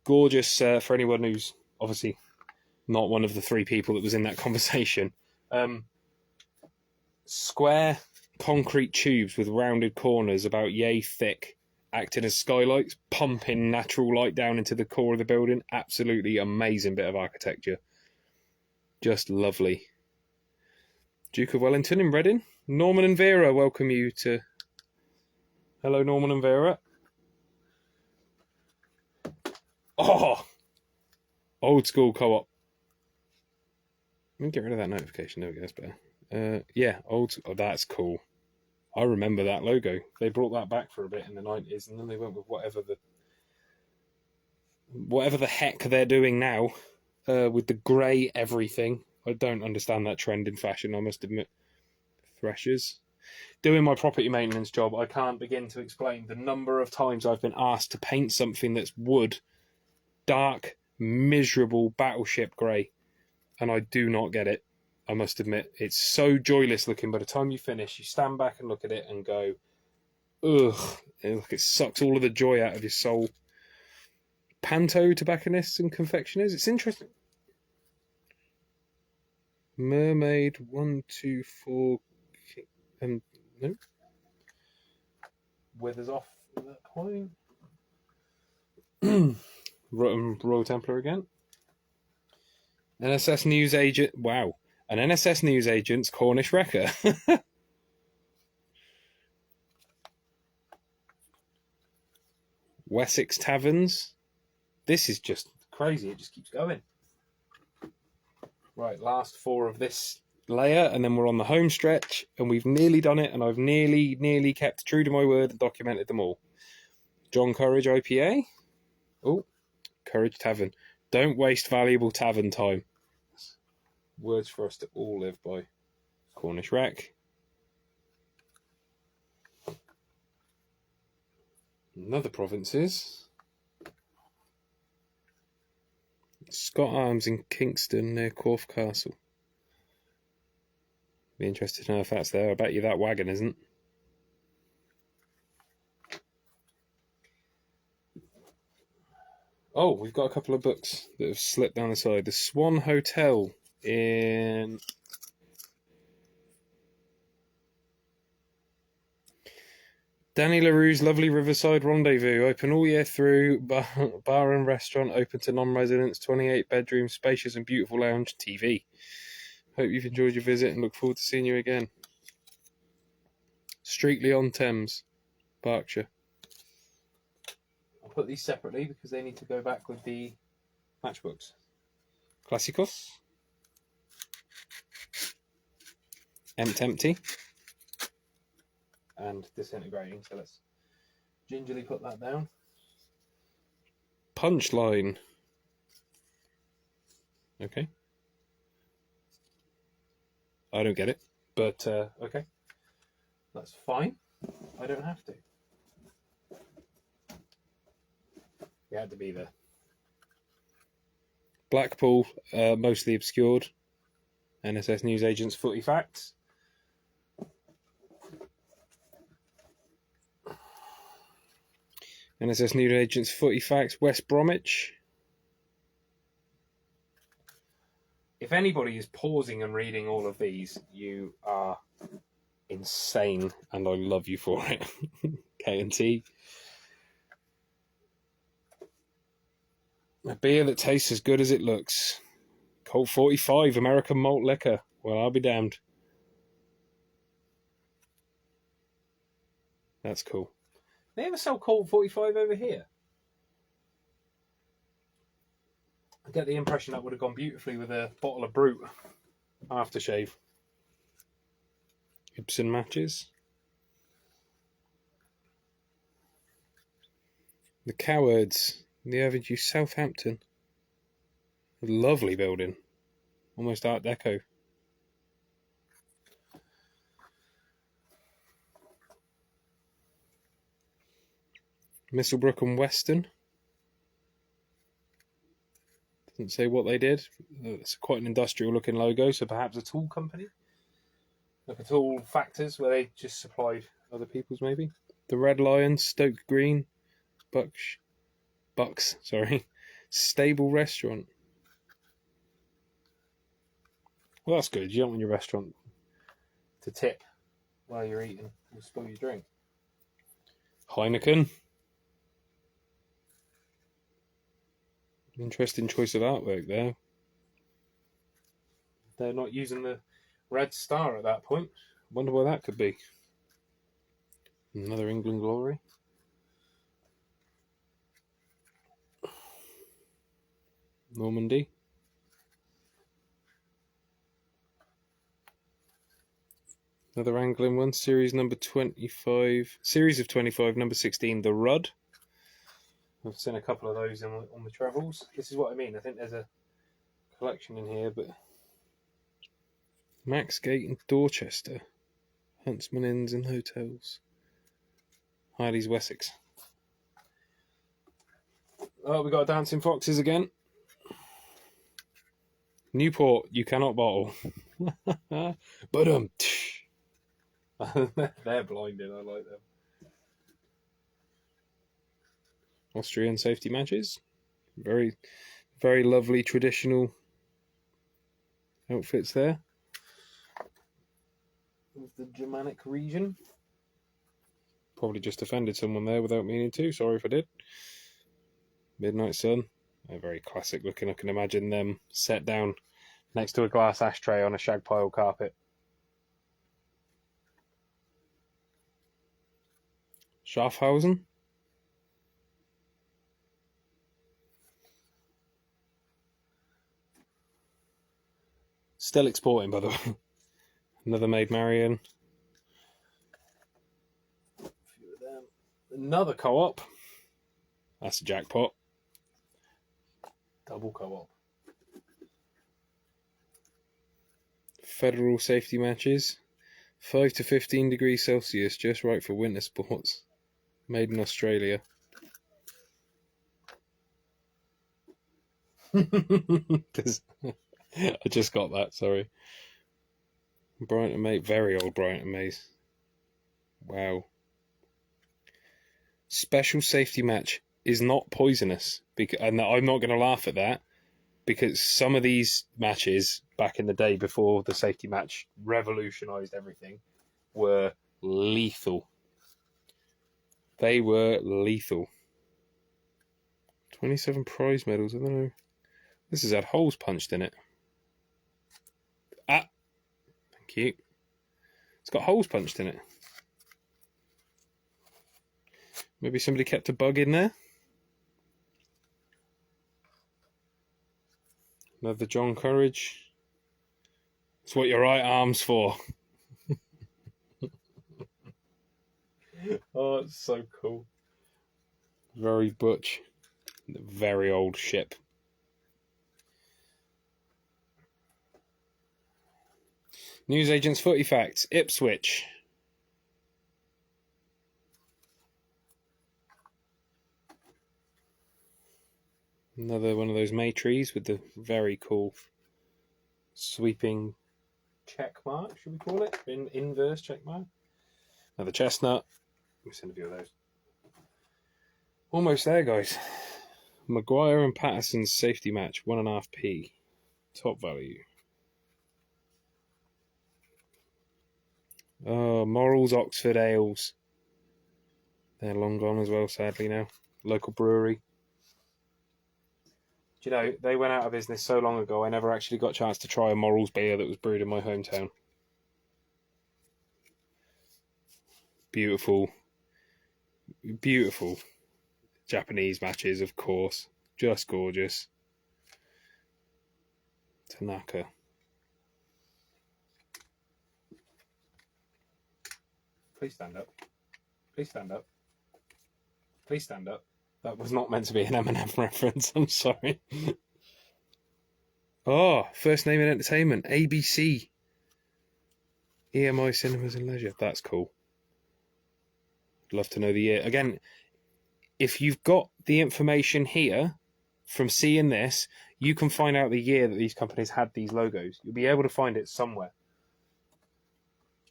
Gorgeous for anyone who's obviously not one of the 3 people that was in that conversation. Square concrete tubes with rounded corners about yay thick, acting as skylights, pumping natural light down into the core of the building. Absolutely amazing bit of architecture. Just lovely. Duke of Wellington in Reading. Norman and Vera, welcome you to... Hello, Norman and Vera. Oh! Old school co-op. Let me get rid of that notification. There we go, that's better. Yeah, old... Oh, that's cool. I remember that logo. They brought that back for a bit in the 90s, and then they went with whatever the heck they're doing now, with the grey everything. I don't understand that trend in fashion, I must admit. Threshers. Doing my property maintenance job, I can't begin to explain the number of times I've been asked to paint something that's wood, dark, miserable battleship grey, and I do not get it. I must admit, it's so joyless looking. By the time you finish, you stand back and look at it and go, ugh, it sucks all of the joy out of your soul. Panto tobacconists and confectioners. It's interesting. Mermaid 1, 2, 4, and no. Withers off at that point. Royal Templar again. NSS news agent. Wow. An NSS news agent's Cornish wrecker. Wessex taverns. This is just crazy. It just keeps going. Right, last 4 of this layer, and then we're on the home stretch, and we've nearly done it, and I've nearly kept true to my word and documented them all. John Courage IPA. Oh, Courage Tavern. Don't waste valuable tavern time. Words for us to all live by. Cornish Wreck. Another provinces. Scott Arms in Kingston near Corfe Castle. Be interested to know if that's there. I bet you that wagon isn't. Oh, we've got a couple of books that have slipped down the side. The Swan Hotel in Danny LaRue's lovely Riverside Rendezvous, open all year through, bar and restaurant open to non-residents, 28 bedrooms, spacious and beautiful lounge, TV. Hope you've enjoyed your visit and look forward to seeing you again. Streatley-on-Thames, Berkshire. I'll put these separately because they need to go back with the matchbooks. Clásicos. Empty. And disintegrating, so let's gingerly put that down. Punchline. Okay. I don't get it, but okay. That's fine. I don't have to. You had to be there. Blackpool, mostly obscured. NSS Newsagents Footy Facts. NSS Newsagents Footy Facts, West Bromwich. If anybody is pausing and reading all of these, you are insane, and I love you for it. K&T. A beer that tastes as good as it looks. Colt 45, American malt liquor. Well, I'll be damned. That's cool. They ever sell Colt 45 over here? I get the impression that would have gone beautifully with a bottle of Brute aftershave. Ibsen matches. The Cowards, the Avenue, Southampton. A lovely building. Almost Art Deco. Misselbrook and Weston. Doesn't say what they did. It's quite an industrial looking logo, so perhaps a tool company. Like a tool factors where they just supplied other people's maybe. The Red Lions, Stoke Green, Bucks, Stable Restaurant. Well, that's good. You don't want your restaurant to tip while you're eating. You'll spoil your drink. Heineken. Interesting choice of artwork there. They're not using the red star at that point. Wonder why that could be. Another England glory. Normandy. Another angling one. Series number 25. Series of 25, number 16, The Rudd. I've seen a couple of those on the travels. This is what I mean. I think there's a collection in here, but Maxgate and Dorchester, Huntsman Inns and Hotels, Harley's Wessex. Oh, we got Dancing Foxes again. Newport, you cannot bottle. But they're blinding. I like them. Austrian safety matches. Very, very lovely traditional outfits there. Of the Germanic region. Probably just offended someone there without meaning to. Sorry if I did. Midnight Sun. They're very classic looking. I can imagine them set down next to a glass ashtray on a shag pile carpet. Schaffhausen. Still exporting, by the way. Another Maid Marian. A few of them. Another co-op. That's a jackpot. Double co-op. Federal safety matches. 5 to 15 degrees Celsius, just right for winter sports. Made in Australia. I just got that, sorry. Bryant and May, very old Bryant and Mays. Wow. Special safety match is not poisonous. And I'm not going to laugh at that, because some of these matches back in the day before the safety match revolutionised everything were lethal. They were lethal. 27 prize medals. I don't know. This has had holes punched in it. Ah, thank you. It's got holes punched in it. Maybe somebody kept a bug in there. Another John Courage. It's what your right arm's for. Oh, it's so cool. Very butch. Very old ship. Newsagent's Footy Facts. Ipswich. Another one of those May trees with the very cool sweeping check mark, should we call it? Inverse check mark. Another chestnut. Let me send a few of those. Almost there, guys. Maguire and Patterson's safety match, 1.5p. Top value. Oh, Morals Oxford Ales. They're long gone as well, sadly now. Local brewery. Do you know, they went out of business so long ago, I never actually got a chance to try a Morals beer that was brewed in my hometown. Beautiful. Beautiful. Japanese matches, of course. Just gorgeous. Tanaka. Please stand up. Please stand up. Please stand up. That was not meant to be an Eminem reference. I'm sorry. Oh, First Name in Entertainment. ABC. EMI Cinemas and Leisure. That's cool. Love to know the year. Again, if you've got the information here from seeing this, you can find out the year that these companies had these logos. You'll be able to find it somewhere.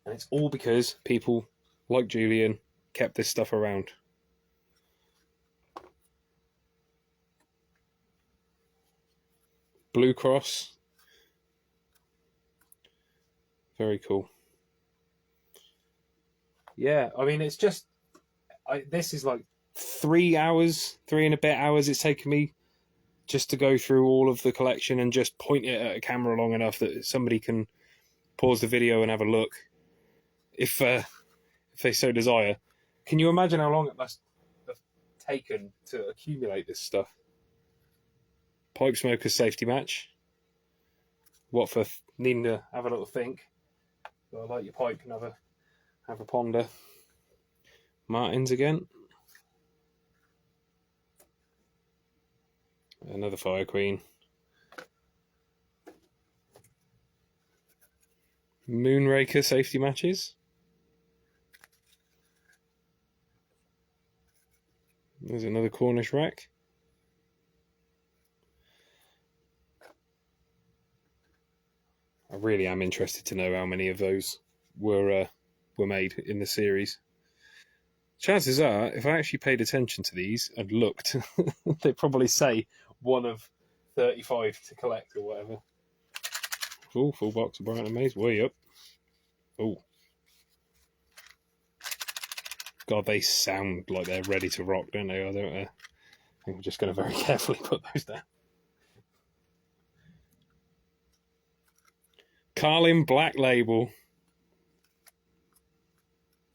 And it's all because people like Julian kept this stuff around. Blue Cross. Very cool. Yeah, I mean, it's just... this is like 3 hours, 3 and a bit hours it's taken me just to go through all of the collection and just point it at a camera long enough that somebody can pause the video and have a look if they so desire. Can you imagine how long it must have taken to accumulate this stuff? Pipe Smokers safety match. What for needing to have a little think. Gotta light your pipe and have a ponder. Martins again. Another Fire Queen. Moonraker safety matches. There's another Cornish rack. I really am interested to know how many of those were made in the series. Chances are, if I actually paid attention to these and looked, they'd probably say one of 35 to collect or whatever. Oh, full box of Brighton Maze, way up. Oh. God, they sound like they're ready to rock, don't they? I think I'm just going to very carefully put those down. Carlin Black Label.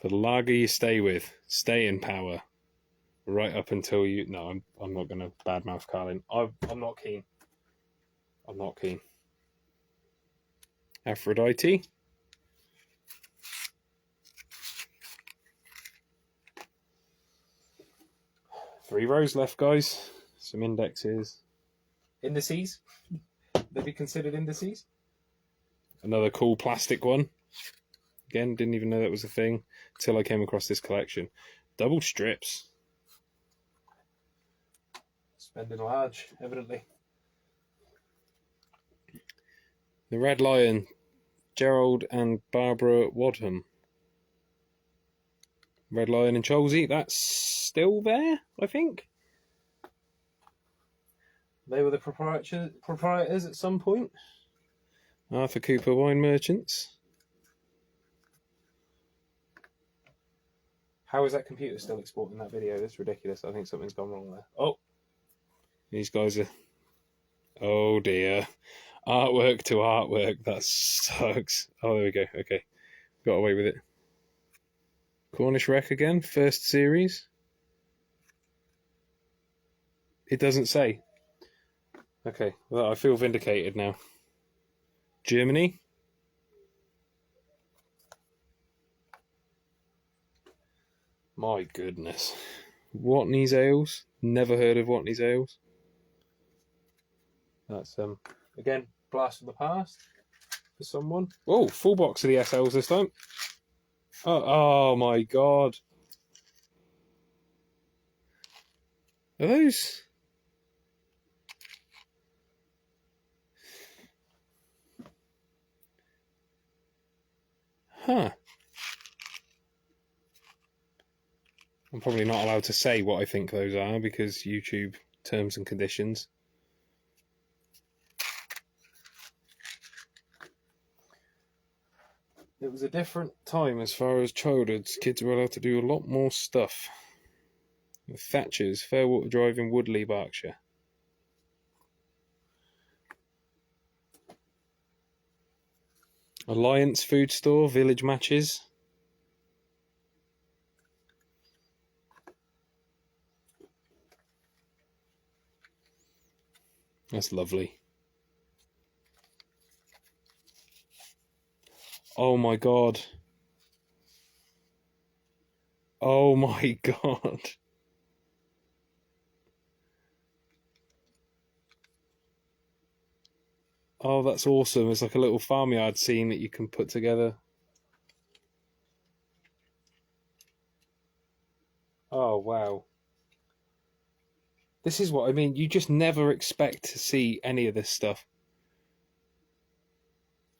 The lager you stay with. Stay in power. Right up until you... No, I'm not going to badmouth Carlin. I'm not keen. I'm not keen. Aphrodite. Three rows left, guys. Some indexes. Indices? They'd be considered indices. Another cool plastic one. Again, didn't even know that was a thing until I came across this collection. Double strips. Spending large, evidently. The Red Lion. Gerald and Barbara Wadham. Red Lion and Cholsey. That's still there, I think. They were the proprietors at some point. Arthur Cooper Wine Merchants. How is that computer still exporting that video? That's ridiculous. I think something's gone wrong there. Oh, these guys are... Oh dear. Artwork to artwork. That sucks. Oh, there we go. Okay. Got away with it. Cornish Wreck again. First series. It doesn't say. Okay. Well, I feel vindicated now. Germany. My goodness. Watney's Ales. Never heard of Watney's Ales. That's, again, blast from the past for someone. Oh, full box of the SLs this time. Oh my god. Are those... Huh. I'm probably not allowed to say what I think those are because YouTube terms and conditions. It was a different time as far as childhoods. Kids were allowed to do a lot more stuff. Thatcher's, Fairwater Drive in Woodley, Berkshire. Alliance Food Store, Village Matches. That's lovely. Oh my god. Oh my god. Oh, that's awesome. It's like a little farmyard scene that you can put together. Oh, wow. This is what I mean. You just never expect to see any of this stuff.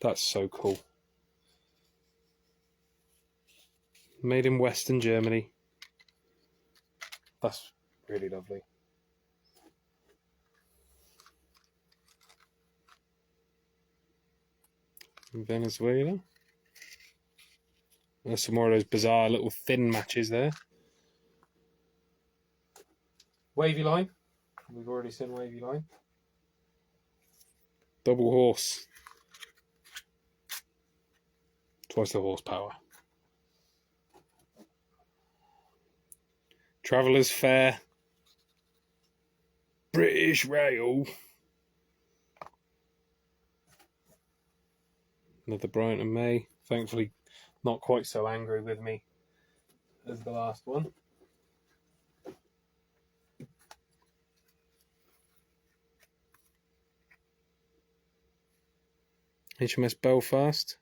That's so cool. Made in Western Germany. That's really lovely. In Venezuela. There's some more of those bizarre little thin matches there. Wavy line. We've already seen wavy line. Double horse. Twice the horsepower. Traveller's Fair. British Rail. Another Bryant and May. Thankfully, not quite so angry with me as the last one. HMS Belfast.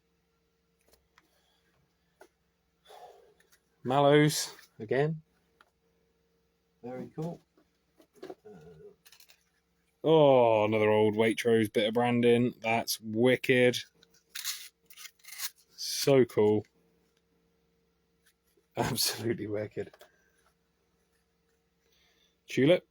Mallows again. Very cool. Oh, another old Waitrose bit of branding. That's wicked. So cool. Absolutely wicked. Tulip.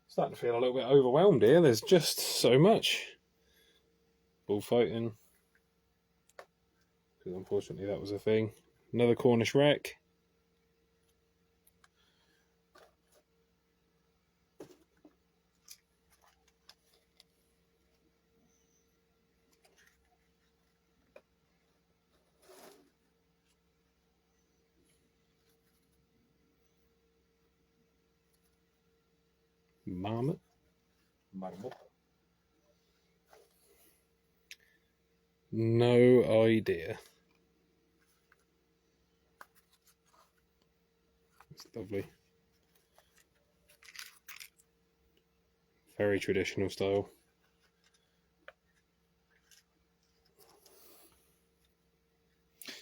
Starting to feel a little bit overwhelmed here. There's just so much. Bullfighting. Because unfortunately that was a thing. Another Cornish Wreck. Marmot. No idea. It's lovely. Very traditional style.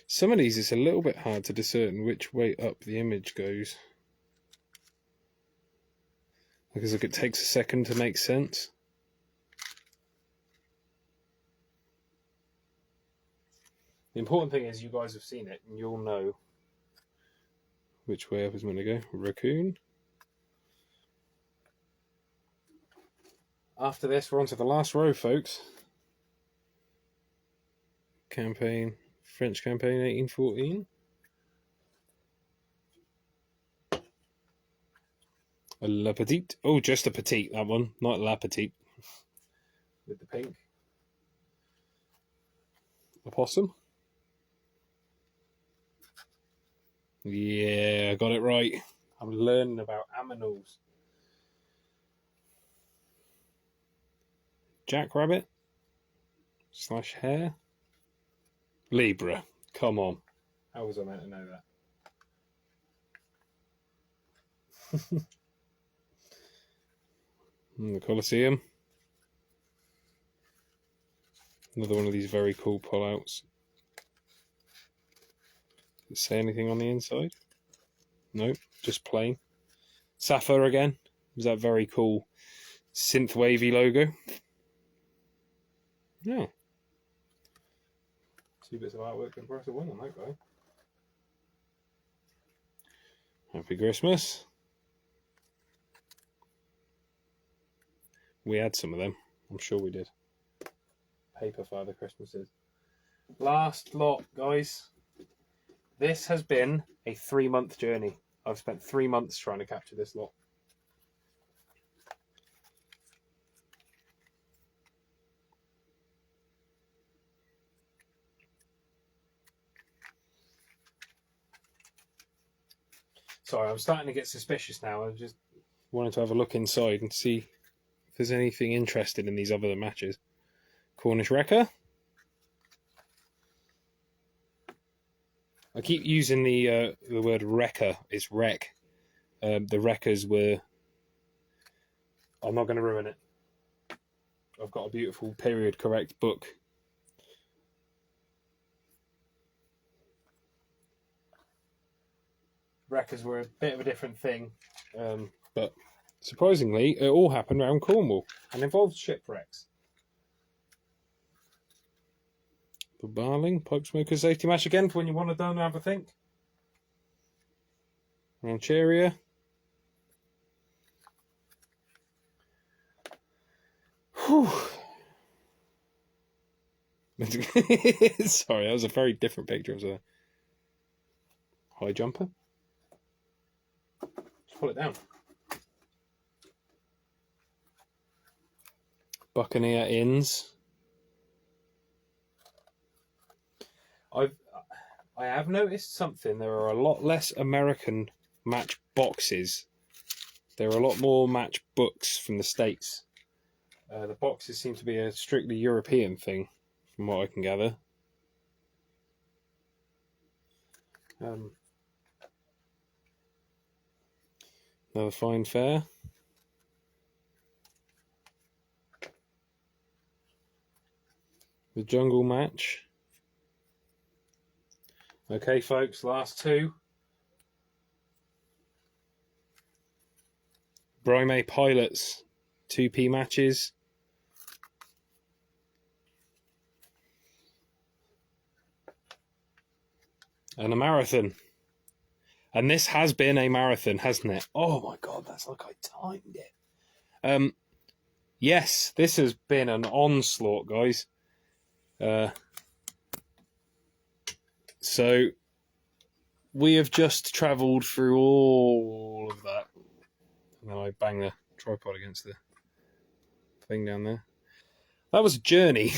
Some of these it's a little bit hard to discern which way up the image goes. Because it takes a second to make sense. The important thing is you guys have seen it and you'll know which way up is meant to go. Raccoon. After this, we're on to the last row, folks. Campaign, French campaign 1814. A La Petite. Oh, just a petite, that one. Not La Petite. With the pink. A possum. Yeah, I got it right. I'm learning about aminals. Jackrabbit. / hare. Libra. Come on. How was I meant to know that? The Colosseum. Another one of these very cool pullouts. Does it say anything on the inside? Nope, just plain. Sappho again. Was that very cool synth wavy logo? Yeah. 2 bits of artwork and price of 1 on that guy. Happy Christmas. We had some of them. I'm sure we did. Paper Father Christmases. Last lot, guys. This has been a 3-month journey. I've spent 3 months trying to capture this lot. Sorry, I'm starting to get suspicious now. I just wanted to have a look inside and see if there's anything interesting in these other matches. Cornish Wrecker. I keep using the word wrecker. It's wreck. The wreckers were... I'm not going to ruin it. I've got a beautiful period correct book. Wreckers were a bit of a different thing, but surprisingly, it all happened around Cornwall and involved shipwrecks. The Barling Pipe Smoker Safety Match again for when you want to down and have a think. Rancheria. Whew. Sorry, that was a very different picture. It was a high jumper. Just pull it down. Buccaneer Inns. I have noticed something. There are a lot less American Matchboxes. There are a lot more Matchbooks from the States. The boxes seem to be a strictly European thing, from what I can gather. Another fine fare. The Jungle Match. Okay, folks, last 2. Brime Pilots, 2p matches. And a marathon. And this has been a marathon, hasn't it? Oh my God, that's like I timed it. Yes, this has been an onslaught, guys. So we have just travelled through all of that. And then I bang the tripod against the thing down there. That was a journey.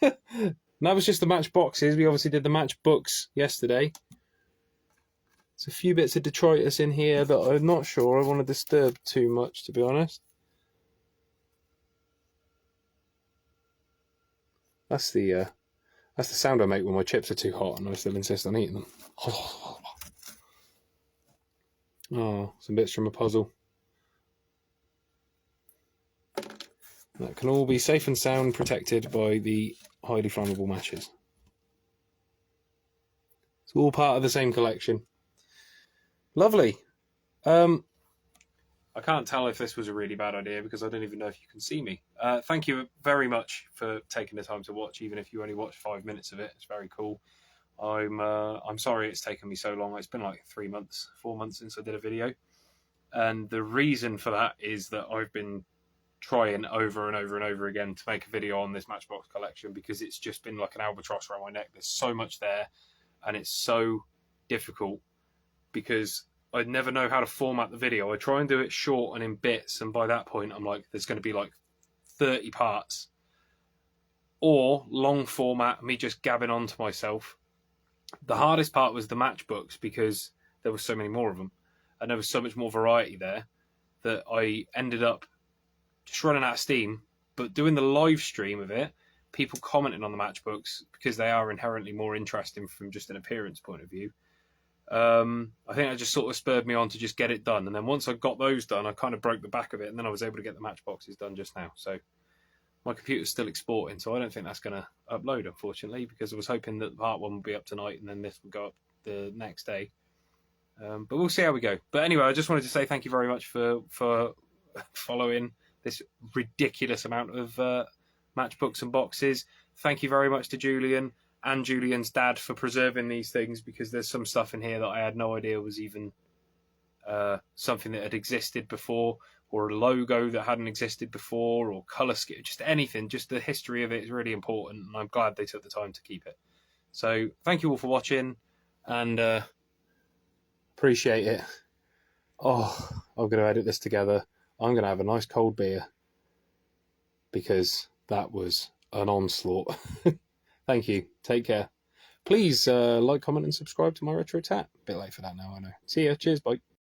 And that was just the Matchboxes. We obviously did the Matchbooks yesterday. There's a few bits of detritus in here that I'm not sure I want to disturb too much, to be honest. That's the sound I make when my chips are too hot and I still insist on eating them. Oh, some bits from a puzzle. That can all be safe and sound protected by the highly flammable matches. It's all part of the same collection. Lovely. I can't tell if this was a really bad idea because I don't even know if you can see me. Thank you very much for taking the time to watch, even if you only watched 5 minutes of it. It's very cool. I'm sorry it's taken me so long. It's been like 3 months, 4 months since I did a video. And the reason for that is that I've been trying over and over and over again to make a video on this Matchbox collection, because it's just been like an albatross around my neck. There's so much there, and it's so difficult because I never know how to format the video. I try and do it short and in bits, and by that point I'm like, there's going to be like 30 parts, or long format, me just gabbing on to myself. The hardest part was the matchbooks, because there were so many more of them and there was so much more variety there that I ended up just running out of steam. But doing the live stream of it, people commenting on the matchbooks, because they are inherently more interesting from just an appearance point of view, I think that just sort of spurred me on to just get it done. And then once I got those done, I kind of broke the back of it, and then I was able to get the matchboxes done just now. So my computer's still exporting, so I don't think that's going to upload, unfortunately, because I was hoping that part one would be up tonight and then this would go up the next day. But we'll see how we go. But anyway, I just wanted to say thank you very much for following this ridiculous amount of matchbooks and boxes. Thank you very much to Julian and Julian's dad for preserving these things, because there's some stuff in here that I had no idea was even something that had existed before, or a logo that hadn't existed before, or colour scheme, just anything. Just the history of it is really important, and I'm glad they took the time to keep it. So thank you all for watching, and appreciate it. Oh, I'm going to edit this together. I'm going to have a nice cold beer, because that was an onslaught. Thank you. Take care. Please like, comment, and subscribe to MyRetroTat. A bit late for that now, I know. See ya. Cheers. Bye.